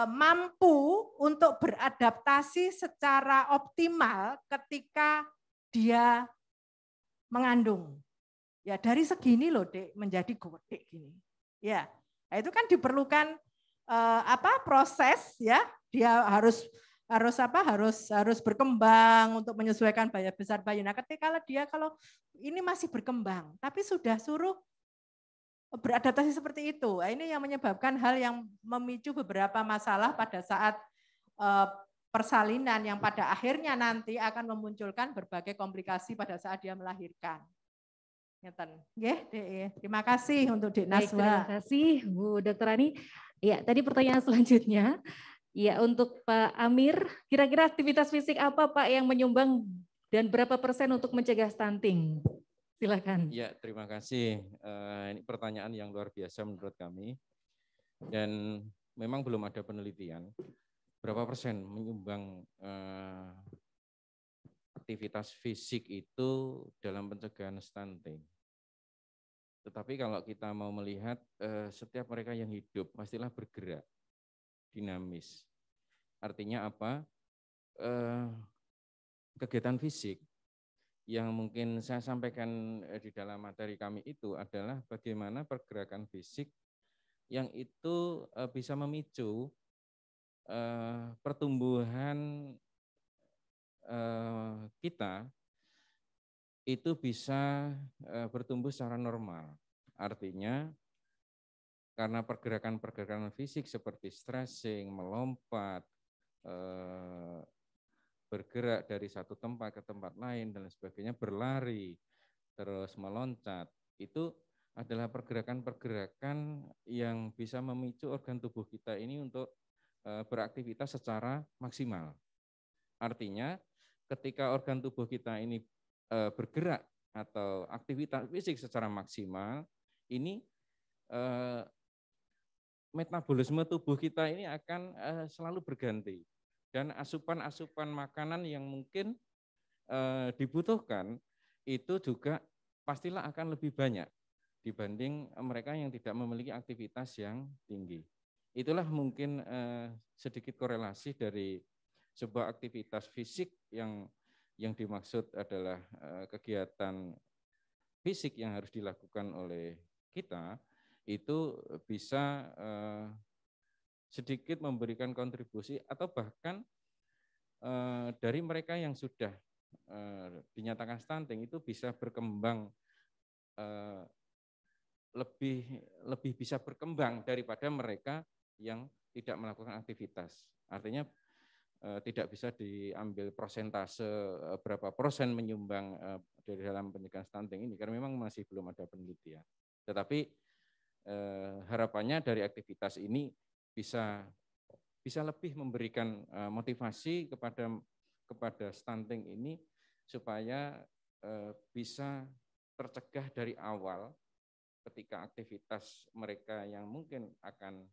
mampu untuk beradaptasi secara optimal ketika dia mengandung. Ya dari segini loh, Dek, menjadi gede gini. Ya, nah, itu kan diperlukan proses ya. Dia harus berkembang untuk menyesuaikan besar bayi. Nah, kalau ini masih berkembang, tapi sudah suruh beradaptasi seperti itu. Nah, ini yang menyebabkan hal yang memicu beberapa masalah pada saat persalinan yang pada akhirnya nanti akan memunculkan berbagai komplikasi pada saat dia melahirkan. Terima kasih untuk Dek Naswa. Terima kasih Bu Dr. Ani. Ya, tadi pertanyaan selanjutnya. Ya, untuk Pak Amir, kira-kira aktivitas fisik apa Pak yang menyumbang dan berapa persen untuk mencegah stunting? Silakan. Ya, terima kasih. Ini pertanyaan yang luar biasa menurut kami. Dan memang belum ada penelitian berapa persen menyumbang aktivitas fisik itu dalam pencegahan stunting. Tetapi kalau kita mau melihat setiap mereka yang hidup pastilah bergerak, dinamis. Artinya apa? Kegiatan fisik yang mungkin saya sampaikan di dalam materi kami itu adalah bagaimana pergerakan fisik yang itu bisa memicu pertumbuhan kita itu bisa bertumbuh secara normal. Artinya karena pergerakan-pergerakan fisik seperti stretching, melompat, bergerak dari satu tempat ke tempat lain dan sebagainya, berlari, terus meloncat, itu adalah pergerakan-pergerakan yang bisa memicu organ tubuh kita ini untuk beraktivitas secara maksimal. Artinya ketika organ tubuh kita ini bergerak atau aktivitas fisik secara maksimal, ini metabolisme tubuh kita ini akan selalu berganti. Dan asupan-asupan makanan yang mungkin dibutuhkan itu juga pastilah akan lebih banyak dibanding mereka yang tidak memiliki aktivitas yang tinggi. Itulah mungkin sedikit korelasi dari sebuah aktivitas fisik yang dimaksud adalah kegiatan fisik yang harus dilakukan oleh kita, itu bisa sedikit memberikan kontribusi atau bahkan dari mereka yang sudah dinyatakan stunting itu bisa berkembang lebih bisa berkembang daripada mereka yang tidak melakukan aktivitas. Artinya tidak bisa diambil prosentase berapa persen menyumbang dari dalam pencegahan stunting ini karena memang masih belum ada penelitian. Tetapi harapannya dari aktivitas ini bisa lebih memberikan motivasi kepada stunting ini supaya bisa tercegah dari awal ketika aktivitas mereka yang mungkin akan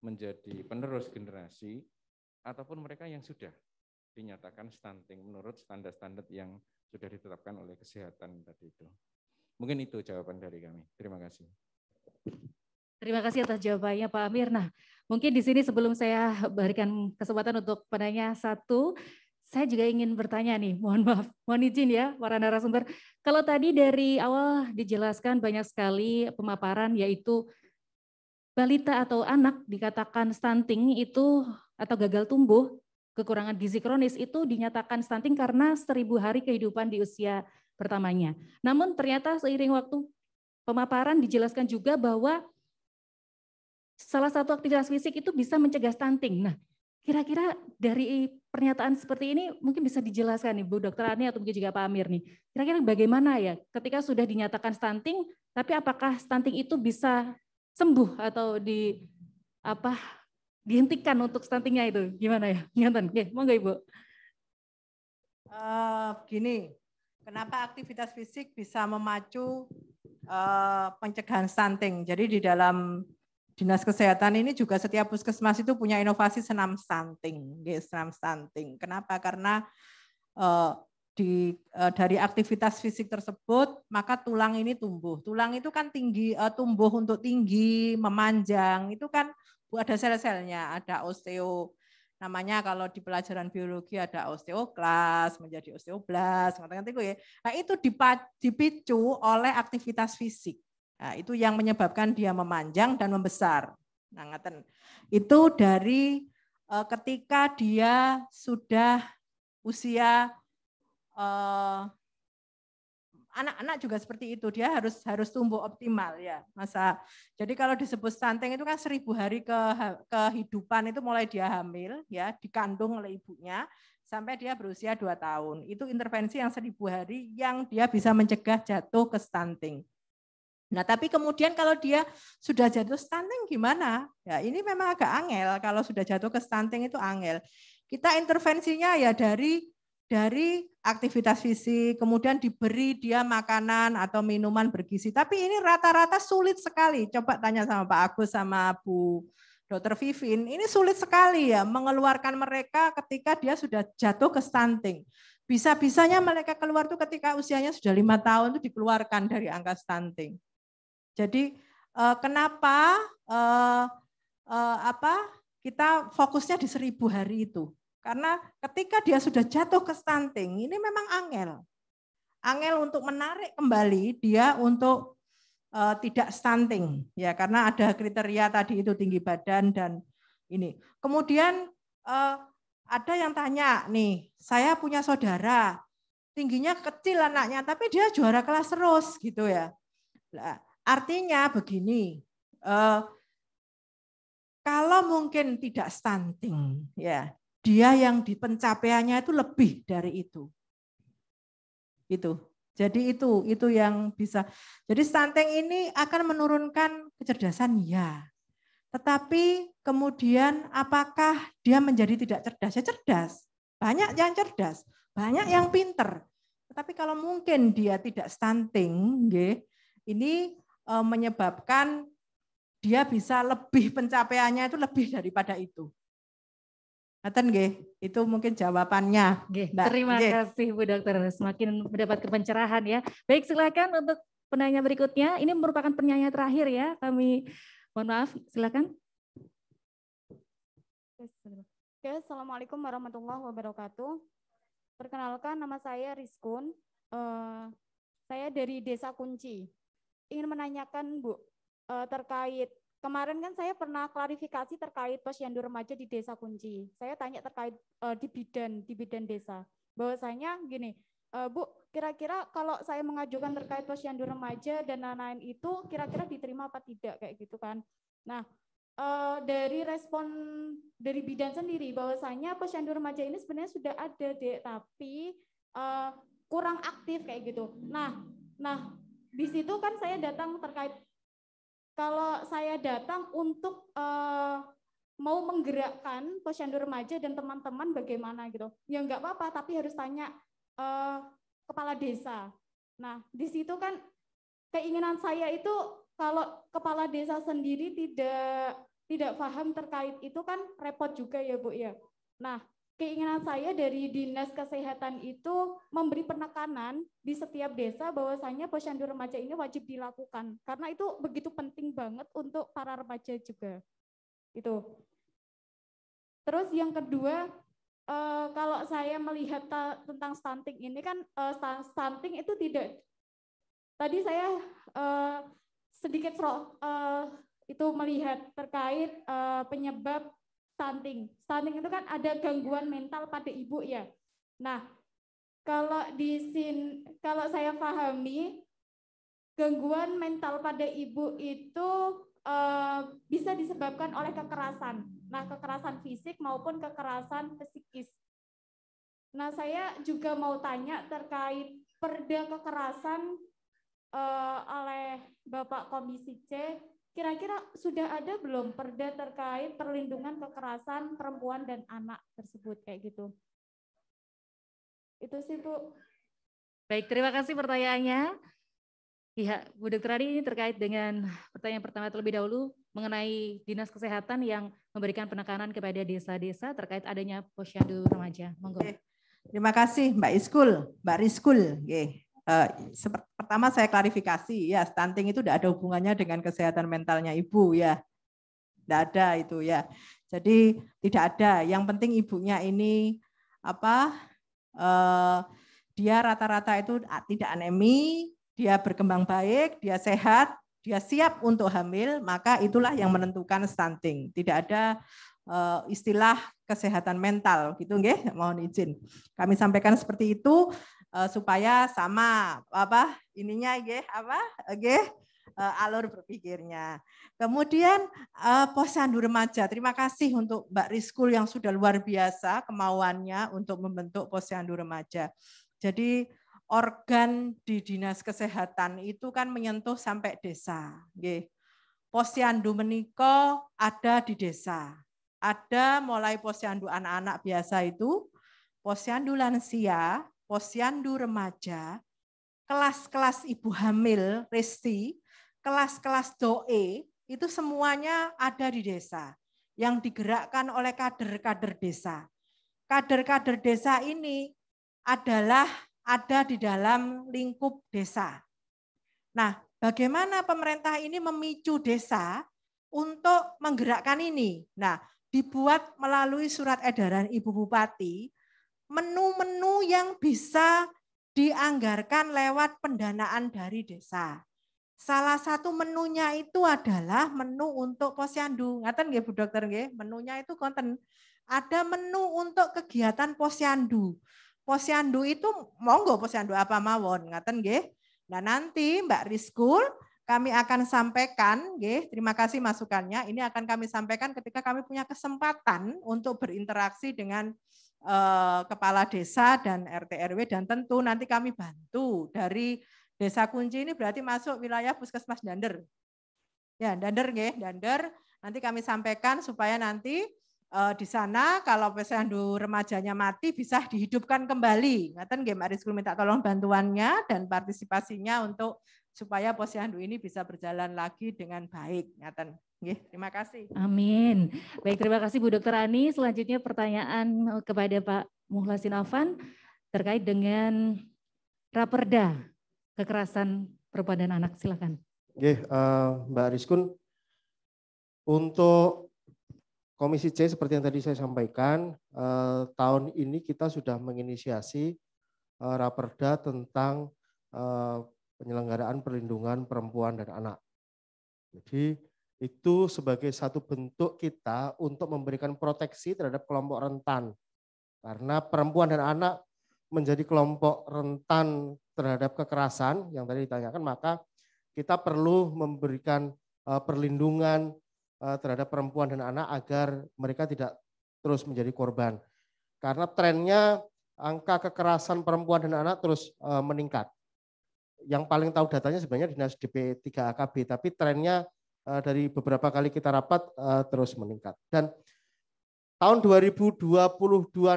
menjadi penerus generasi ataupun mereka yang sudah dinyatakan stunting menurut standar-standar yang sudah ditetapkan oleh kesehatan tadi itu. Mungkin itu jawaban dari kami. Terima kasih. Terima kasih atas jawabannya Pak Amir. Nah, mungkin di sini sebelum saya berikan kesempatan untuk penanya satu, saya juga ingin bertanya nih, mohon maaf, mohon izin ya para narasumber. Kalau tadi dari awal dijelaskan banyak sekali pemaparan yaitu balita atau anak dikatakan stunting itu atau gagal tumbuh, kekurangan gizi kronis itu dinyatakan stunting karena 1000 hari kehidupan di usia pertamanya. Namun ternyata seiring waktu pemaparan dijelaskan juga bahwa salah satu aktivitas fisik itu bisa mencegah stunting. Nah, kira-kira dari pernyataan seperti ini mungkin bisa dijelaskan nih Bu Dr. Ani atau mungkin juga Pak Amir nih. Kira-kira bagaimana ya ketika sudah dinyatakan stunting, tapi apakah stunting itu bisa sembuh atau dihentikan untuk stuntingnya itu gimana ya? Ngeten, oke, monggo Ibu. Gini, kenapa aktivitas fisik bisa memacu pencegahan stunting? Jadi di dalam Dinas Kesehatan ini juga setiap puskesmas itu punya inovasi senam stunting, senam stunting. Kenapa? Karena dari aktivitas fisik tersebut maka tulang ini tumbuh. Tulang itu kan tinggi, tumbuh untuk tinggi, memanjang. Itu kan ada sel-selnya, ada osteo. Namanya kalau di pelajaran biologi ada osteoklas menjadi osteoblast. Nah, itu dipicu oleh aktivitas fisik. Nah, itu yang menyebabkan dia memanjang dan membesar. Nah, itu dari ketika dia sudah usia anak-anak juga seperti itu, dia harus tumbuh optimal ya masa. Jadi kalau disebut stunting itu kan 1000 hari kehidupan itu mulai dia hamil ya, dikandung oleh ibunya sampai dia berusia 2 tahun. Itu intervensi yang 1000 hari yang dia bisa mencegah jatuh ke stunting. Nah, tapi kemudian kalau dia sudah jatuh stunting gimana? Ya, ini memang agak angel kalau sudah jatuh ke stunting itu angel. Kita intervensinya ya dari aktivitas fisik, kemudian diberi dia makanan atau minuman bergizi. Tapi ini rata-rata sulit sekali. Coba tanya sama Pak Agus sama Bu Dr. Vivin, ini sulit sekali ya mengeluarkan mereka ketika dia sudah jatuh ke stunting. Bisa-bisanya mereka keluar tuh ketika usianya sudah 5 tahun itu dikeluarkan dari angka stunting. Jadi kenapa kita fokusnya di 1000 hari itu? Karena ketika dia sudah jatuh ke stunting, ini memang angel untuk menarik kembali dia untuk tidak stunting, ya karena ada kriteria tadi itu tinggi badan dan ini. Kemudian ada yang tanya nih, saya punya saudara, tingginya kecil anaknya, tapi dia juara kelas terus gitu ya. Nah, artinya begini, kalau mungkin tidak stunting, ya dia yang di pencapaiannya itu lebih dari itu. Itu. Jadi itu yang bisa. Jadi stunting ini akan menurunkan kecerdasan, ya. Tetapi kemudian apakah dia menjadi tidak cerdas? Ya cerdas. Banyak yang cerdas, banyak yang pinter. Tetapi kalau mungkin dia tidak stunting, ini menyebabkan dia bisa lebih pencapaiannya itu lebih daripada itu. Ngaten nggih, itu mungkin jawabannya. Terima kasih Bu Dokter, semakin mendapatkan pencerahan ya. Baik, silakan untuk penanya berikutnya. Ini merupakan penanya terakhir ya. Kami mohon maaf, silakan. Oke, Assalamualaikum warahmatullahi wabarakatuh. Perkenalkan, nama saya Rizkun. Saya dari Desa Kunci. Ingin menanyakan Bu, terkait kemarin kan saya pernah klarifikasi terkait posyandu remaja di Desa Kunci. Saya tanya terkait di bidan desa. Bahwasanya gini, Bu, kira-kira kalau saya mengajukan terkait posyandu remaja dan lain-lain itu kira-kira diterima apa tidak kayak gitu kan. Nah, dari respon dari bidan sendiri bahwasanya posyandu remaja ini sebenarnya sudah ada, Dek, tapi kurang aktif kayak gitu. Nah, di situ kan saya datang terkait kalau saya datang untuk mau menggerakkan posyandu remaja dan teman-teman bagaimana gitu. Ya enggak apa-apa, tapi harus tanya kepala desa. Nah, di situ kan keinginan saya itu kalau kepala desa sendiri tidak paham terkait itu kan repot juga ya Bu ya. Nah, keinginan saya dari Dinas Kesehatan itu memberi penekanan di setiap desa bahwasanya posyandu remaja ini wajib dilakukan karena itu begitu penting banget untuk para remaja juga. Itu. Terus yang kedua, kalau saya melihat tentang stunting ini kan stunting itu tidak. Tadi saya sedikit itu melihat terkait penyebab stunting. Stunting itu kan ada gangguan mental pada ibu ya. Nah, kalau saya pahami gangguan mental pada ibu itu bisa disebabkan oleh kekerasan. Nah, kekerasan fisik maupun kekerasan psikis. Nah, saya juga mau tanya terkait perda kekerasan oleh Bapak Komisi C. Kira-kira sudah ada belum perda terkait perlindungan kekerasan perempuan dan anak tersebut kayak gitu? Itu sih Bu. Baik, terima kasih pertanyaannya. Ya, Bu Dr. Adi, ini terkait dengan pertanyaan pertama terlebih dahulu mengenai Dinas Kesehatan yang memberikan penekanan kepada desa-desa terkait adanya posyandu remaja. Monggo. Terima kasih Mbak Rizkul. Pertama saya klarifikasi ya, stunting itu tidak ada hubungannya dengan kesehatan mentalnya ibu ya, tidak ada itu ya. Jadi tidak ada. Yang penting ibunya ini dia rata-rata itu tidak anemi, dia berkembang baik, dia sehat, dia siap untuk hamil, maka itulah yang menentukan stunting. Tidak ada istilah kesehatan mental gitu nggih, mohon izin. Kami sampaikan seperti itu supaya sama alur berpikirnya. Kemudian posyandu remaja. Terima kasih untuk Mbak Rizkul yang sudah luar biasa kemauannya untuk membentuk posyandu remaja. Jadi organ di Dinas Kesehatan itu kan menyentuh sampai desa. Posyandu menika ada di desa. Ada mulai posyandu anak-anak biasa itu, posyandu lansia, posyandu remaja, kelas-kelas ibu hamil, resti, kelas-kelas doe, itu semuanya ada di desa yang digerakkan oleh kader-kader desa. Kader-kader desa ini adalah ada di dalam lingkup desa. Nah, bagaimana pemerintah ini memicu desa untuk menggerakkan ini? Nah, dibuat melalui surat edaran Ibu Bupati, menu-menu yang bisa dianggarkan lewat pendanaan dari desa. Salah satu menunya itu adalah menu untuk posyandu. Ngaten nggih Bu Dokter nggih, menunya itu konten. Ada menu untuk kegiatan posyandu. Posyandu itu monggo posyandu apa mawon, ngaten nggih. Nah, nanti Mbak Rizkul kami akan sampaikan, nggih, terima kasih masukannya. Ini akan kami sampaikan ketika kami punya kesempatan untuk berinteraksi dengan kepala desa dan RT RW, dan tentu nanti kami bantu dari Desa Kunci ini berarti masuk wilayah Puskesmas Dander. Ya, Dander nggih, Dander. Nanti kami sampaikan supaya nanti di sana kalau posyandu remajanya mati bisa dihidupkan kembali. Ngaten nggih, Mbak Rizkul minta tolong bantuannya dan partisipasinya untuk supaya posyandu ini bisa berjalan lagi dengan baik. Ngaten nggih, terima kasih. Amin. Baik, terima kasih Bu Dr. Ani. Selanjutnya pertanyaan kepada Pak Mukhlasin Afan terkait dengan Raperda kekerasan perempuan dan anak, silakan. Oke, Mbak Rizkun, untuk Komisi C seperti yang tadi saya sampaikan, tahun ini kita sudah menginisiasi Raperda tentang penyelenggaraan perlindungan perempuan dan anak. Jadi itu sebagai satu bentuk kita untuk memberikan proteksi terhadap kelompok rentan. Karena perempuan dan anak menjadi kelompok rentan terhadap kekerasan yang tadi ditanyakan, maka kita perlu memberikan perlindungan terhadap perempuan dan anak agar mereka tidak terus menjadi korban. Karena trennya angka kekerasan perempuan dan anak terus meningkat. Yang paling tahu datanya sebenarnya Dinas DP 3 AKB, tapi trennya dari beberapa kali kita rapat terus meningkat. Dan tahun 2022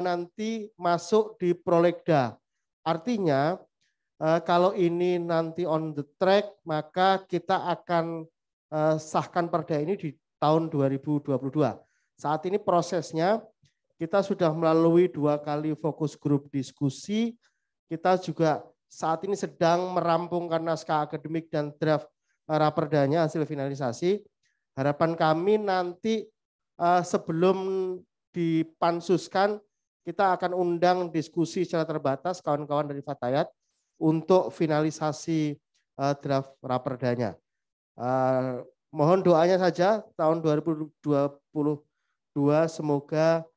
nanti masuk di Prolegda. Artinya kalau ini nanti on the track, maka kita akan sahkan perda ini di tahun 2022. Saat ini prosesnya kita sudah melalui 2 kali fokus grup diskusi. Kita juga saat ini sedang merampungkan naskah akademik dan draft raperdanya hasil finalisasi. Harapan kami nanti sebelum dipansuskan, kita akan undang diskusi secara terbatas kawan-kawan dari Fatayat untuk finalisasi draft raperdanya. Mohon doanya saja tahun 2022 semoga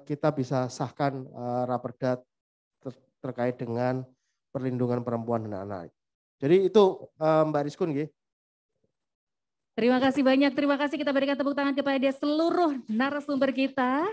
kita bisa sahkan raperda terkait dengan perlindungan perempuan dan anak. Jadi itu Mbak Rizkun nggih. Terima kasih banyak, terima kasih, kita berikan tepuk tangan kepada seluruh narasumber kita.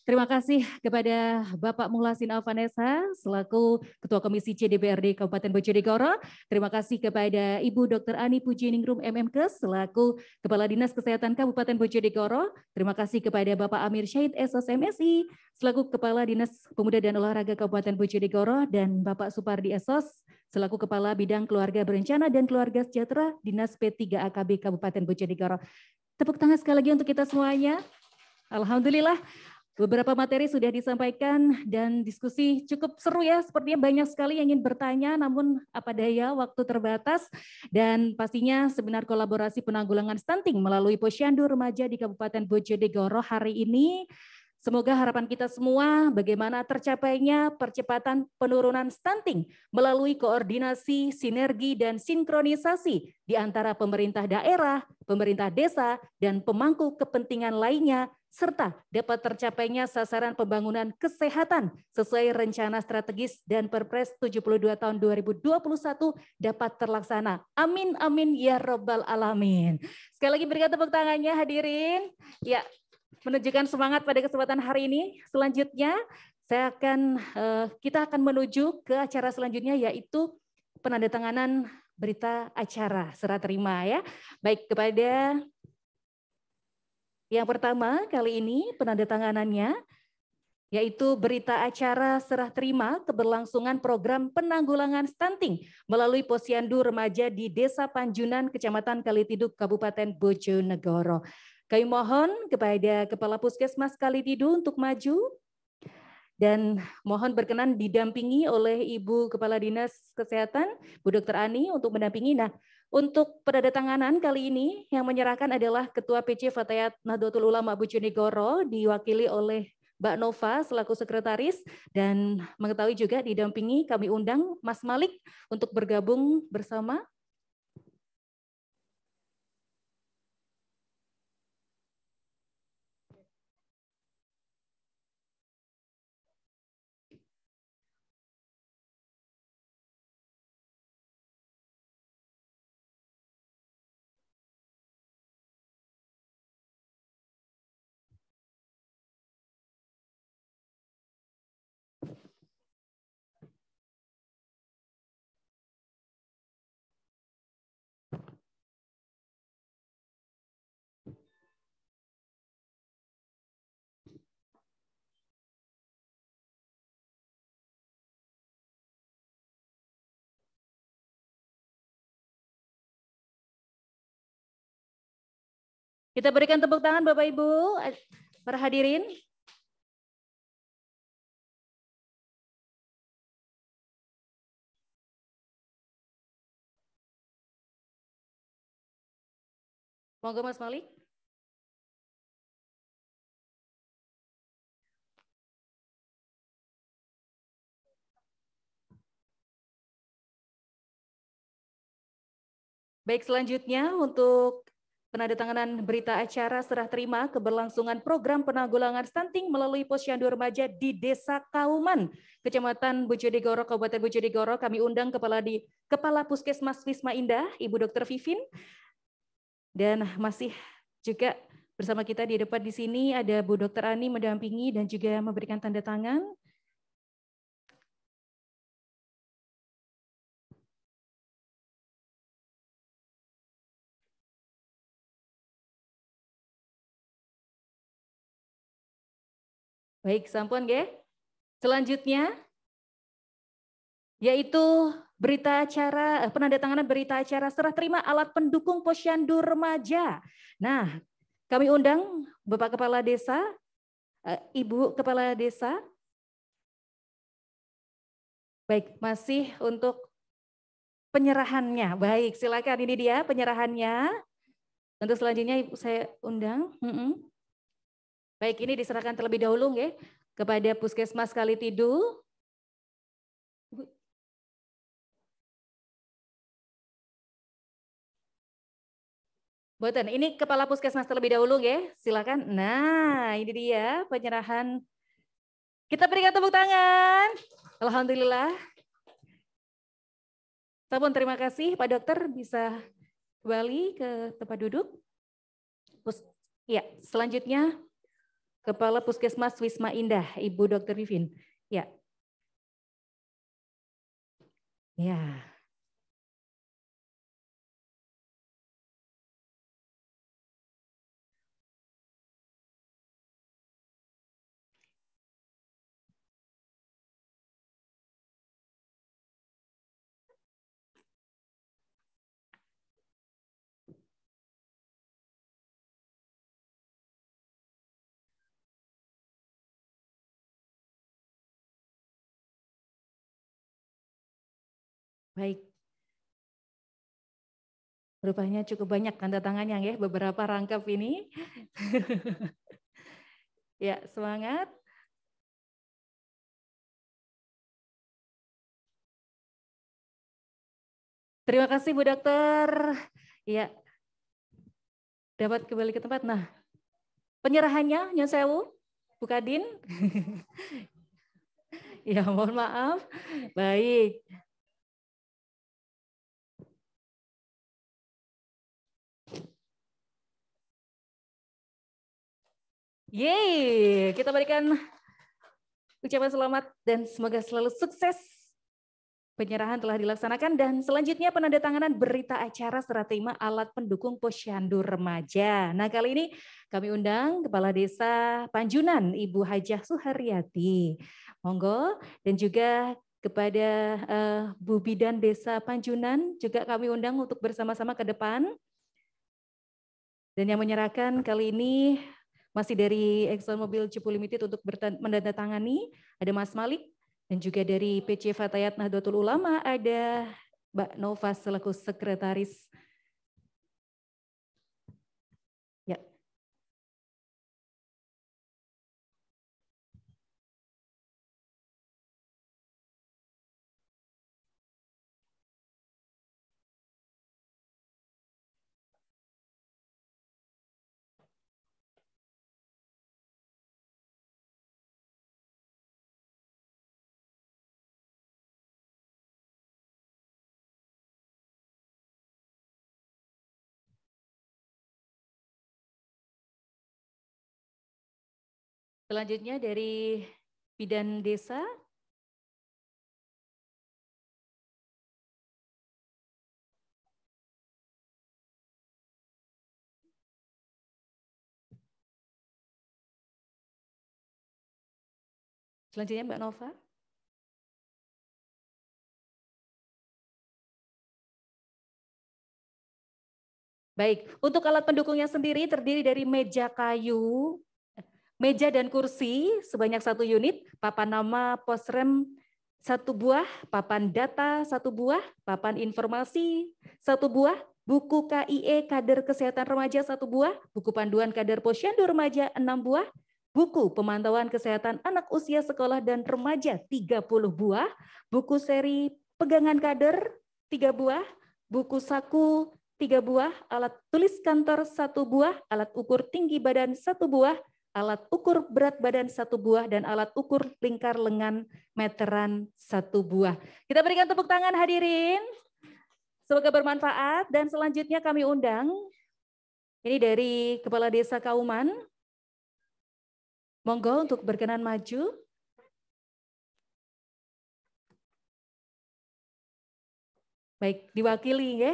Terima kasih kepada Bapak Mukhlasin Alvanesa selaku Ketua Komisi C DPRD Kabupaten Bojonegoro. Terima kasih kepada Ibu Dr. Ani Pujianingrum MMkes selaku Kepala Dinas Kesehatan Kabupaten Bojonegoro. Terima kasih kepada Bapak Amir Syahid SOS MSI selaku Kepala Dinas Pemuda dan Olahraga Kabupaten Bojonegoro, dan Bapak Supardi SOS selaku Kepala Bidang Keluarga Berencana dan Keluarga Sejahtera Dinas P3 AKB Kabupaten Bojonegoro. Tepuk tangan sekali lagi untuk kita semuanya. Alhamdulillah. Beberapa materi sudah disampaikan dan diskusi cukup seru ya, sepertinya banyak sekali yang ingin bertanya, namun apa daya waktu terbatas, dan pastinya seminar kolaborasi penanggulangan stunting melalui Posyandu Remaja di Kabupaten Bojonegoro hari ini. Semoga harapan kita semua bagaimana tercapainya percepatan penurunan stunting melalui koordinasi, sinergi, dan sinkronisasi di antara pemerintah daerah, pemerintah desa, dan pemangku kepentingan lainnya, serta dapat tercapainya sasaran pembangunan kesehatan sesuai rencana strategis dan Perpres 72 tahun 2021 dapat terlaksana. Amin, amin, ya robbal alamin. Sekali lagi berikan tepuk tangannya hadirin. Ya, menunjukkan semangat pada kesempatan hari ini. Selanjutnya kita akan menuju ke acara selanjutnya, yaitu penandatanganan berita acara serah terima ya. Baik, kepada yang pertama kali ini penandatanganannya yaitu berita acara serah terima keberlangsungan program penanggulangan stunting melalui Posyandu Remaja di Desa Panjunan, Kecamatan Kalitiduk, Kabupaten Bojonegoro. Kami mohon kepada Kepala Puskesmas Kalitiduk untuk maju Dan mohon berkenan didampingi oleh Ibu Kepala Dinas Kesehatan, Bu Dr. Ani untuk mendampingi. Nah, untuk penandatanganan kali ini yang menyerahkan adalah Ketua PC Fatayat Nahdlatul Ulama Bojonegoro diwakili oleh Mbak Nova selaku sekretaris, dan mengetahui juga didampingi kami undang Mas Malik untuk bergabung bersama. Kita berikan tepuk tangan Bapak Ibu, para hadirin. Monggo Mas Malik. Baik, selanjutnya untuk penandatanganan berita acara serah terima keberlangsungan program penanggulangan stunting melalui Posyandu Remaja di Desa Kauman, Kecamatan Bojonegoro, Kabupaten Bojonegoro. Kami undang Kepala Puskesmas Wisma Indah, Ibu Dr. Vivin. Dan masih juga bersama kita di depan di sini ada Bu Dr. Ani mendampingi dan juga memberikan tanda tangan. Baik, sampun nggih. Selanjutnya yaitu berita acara penandatanganan berita acara serah terima alat pendukung Posyandu Remaja. Nah, kami undang Bapak Kepala Desa, Ibu Kepala Desa. Baik, masih untuk penyerahannya. Baik, silakan, ini dia penyerahannya. Untuk selanjutnya saya undang. Baik, ini diserahkan terlebih dahulu ya kepada Puskesmas Kalitidu. Boten, ini Kepala Puskesmas terlebih dahulu ya, silakan. Nah, ini dia penyerahan. Kita berikan tepuk tangan. Alhamdulillah. Sampun, terima kasih Pak Dokter, bisa kembali ke tempat duduk. Ya, selanjutnya Kepala Puskesmas Wisma Indah, Ibu Dr. Vivin. Ya. Ya. Baik. Rupanya cukup banyak tanda tangannya ya, beberapa rangkap ini. Ya, semangat. Terima kasih Bu Dokter. Ya, dapat kembali ke tempat. Nah, penyerahannya Nyon Sewu, Bu Kadin. Ya, mohon maaf. Baik. Yeay, kita berikan ucapan selamat dan semoga selalu sukses. Penyerahan telah dilaksanakan dan selanjutnya penandatanganan berita acara serah terima alat pendukung Posyandu Remaja. Nah, kali ini kami undang Kepala Desa Panjunan, Ibu Hajah Suharyati. Monggo, dan juga kepada Bu Bidan Desa Panjunan juga kami undang untuk bersama-sama ke depan. Dan yang menyerahkan kali ini masih dari ExxonMobil Cepu Limited untuk menandatangani, ada Mas Malik, dan juga dari PC Fatayat Nahdlatul Ulama ada Mbak Nova selaku sekretaris. Ya. Selanjutnya dari Bidan Desa. Selanjutnya Mbak Nova. Baik, untuk alat pendukungnya sendiri terdiri dari meja kayu, meja dan kursi sebanyak 1 unit, papan nama posrem 1 buah, papan data 1 buah, papan informasi 1 buah, buku KIE Kader Kesehatan Remaja 1 buah, buku panduan Kader Posyandu Remaja 6 buah, buku pemantauan kesehatan anak usia sekolah dan remaja 30 buah, buku seri pegangan kader 3 buah, buku saku 3 buah, alat tulis kantor 1 buah, alat ukur tinggi badan 1 buah, alat ukur berat badan 1 buah, dan alat ukur lingkar lengan meteran 1 buah. Kita berikan tepuk tangan hadirin. Semoga bermanfaat, dan selanjutnya kami undang, ini dari Kepala Desa Kauman. Monggo untuk berkenan maju. Baik, diwakili ya.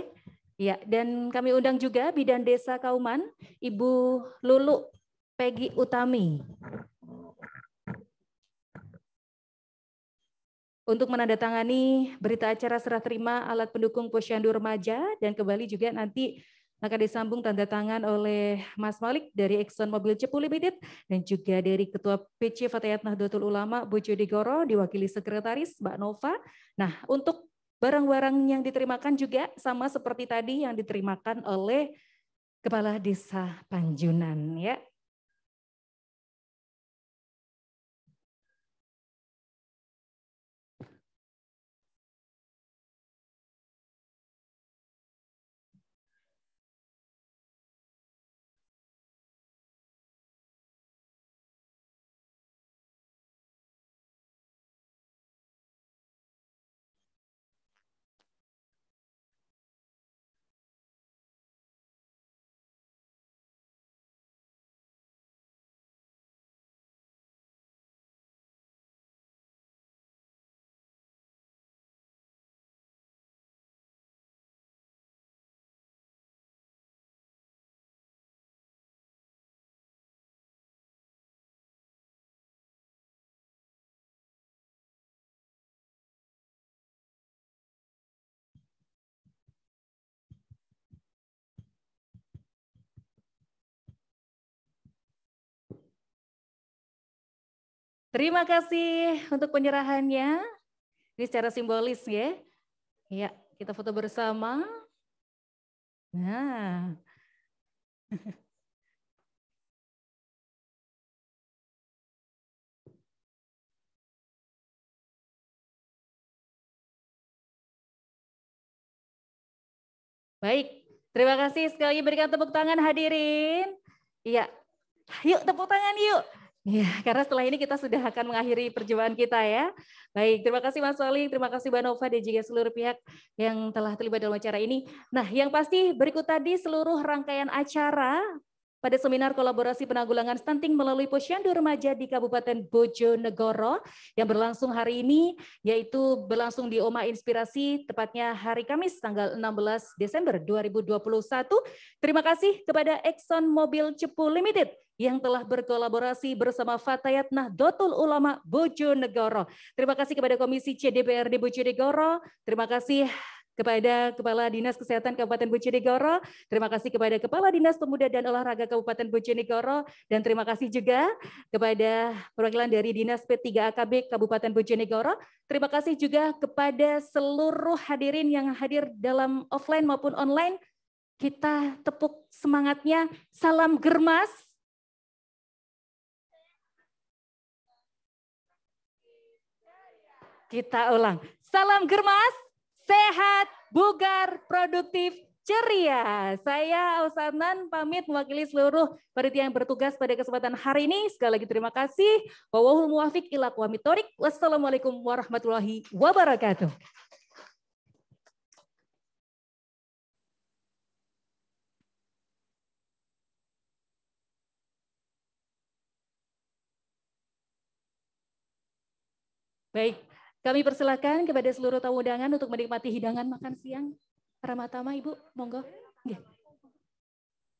Ya, dan kami undang juga Bidan Desa Kauman, Ibu Lulu Peggy Utami. Untuk menandatangani berita acara serah terima alat pendukung Posyandu Remaja, dan kembali juga nanti akan disambung tanda tangan oleh Mas Malik dari ExxonMobil Cepu Limited dan juga dari Ketua PC Fatayat Nahdlatul Ulama Bojonegoro diwakili Sekretaris Mbak Nova. Nah, untuk barang-barang yang diterimakan juga sama seperti tadi yang diterimakan oleh Kepala Desa Panjunan ya. Terima kasih untuk penyerahannya. Ini secara simbolis ya. Ya, kita foto bersama. Nah. Baik, terima kasih sekali lagi, berikan tepuk tangan hadirin. Iya, yuk tepuk tangan yuk. Ya, karena setelah ini kita sudah akan mengakhiri perjumpaan kita ya. Baik, terima kasih Mas Wali, terima kasih Mbak Nova dan juga seluruh pihak yang telah terlibat dalam acara ini. Nah, yang pasti berikut tadi seluruh rangkaian acara pada seminar kolaborasi penanggulangan stunting melalui Posyandu Remaja di Kabupaten Bojonegoro yang berlangsung hari ini, yaitu berlangsung di Oma Inspirasi, tepatnya hari Kamis tanggal 16 Desember 2021. Terima kasih kepada ExxonMobil Cepu Limited yang telah berkolaborasi bersama Fatayat Nahdlatul Ulama Bojonegoro. Terima kasih kepada Komisi C DPRD Bojonegoro. Terima kasih kepada Kepala Dinas Kesehatan Kabupaten Bojonegoro, terima kasih kepada Kepala Dinas Pemuda dan Olahraga Kabupaten Bojonegoro, dan terima kasih juga kepada perwakilan dari Dinas P3AKB Kabupaten Bojonegoro. Terima kasih juga kepada seluruh hadirin yang hadir dalam offline maupun online. Kita tepuk semangatnya. Salam Germas. Kita ulang. Salam Germas, sehat, bugar, produktif, ceria. Saya Ausadnan pamit mewakili seluruh panitia yang bertugas pada kesempatan hari ini. Sekali lagi terima kasih. Wallahul muwaffiq ila aqwamit thoriq. Wassalamualaikum warahmatullahi wabarakatuh. Baik, kami persilakan kepada seluruh tamu undangan untuk menikmati hidangan makan siang. Pertama-tama Ibu, monggo.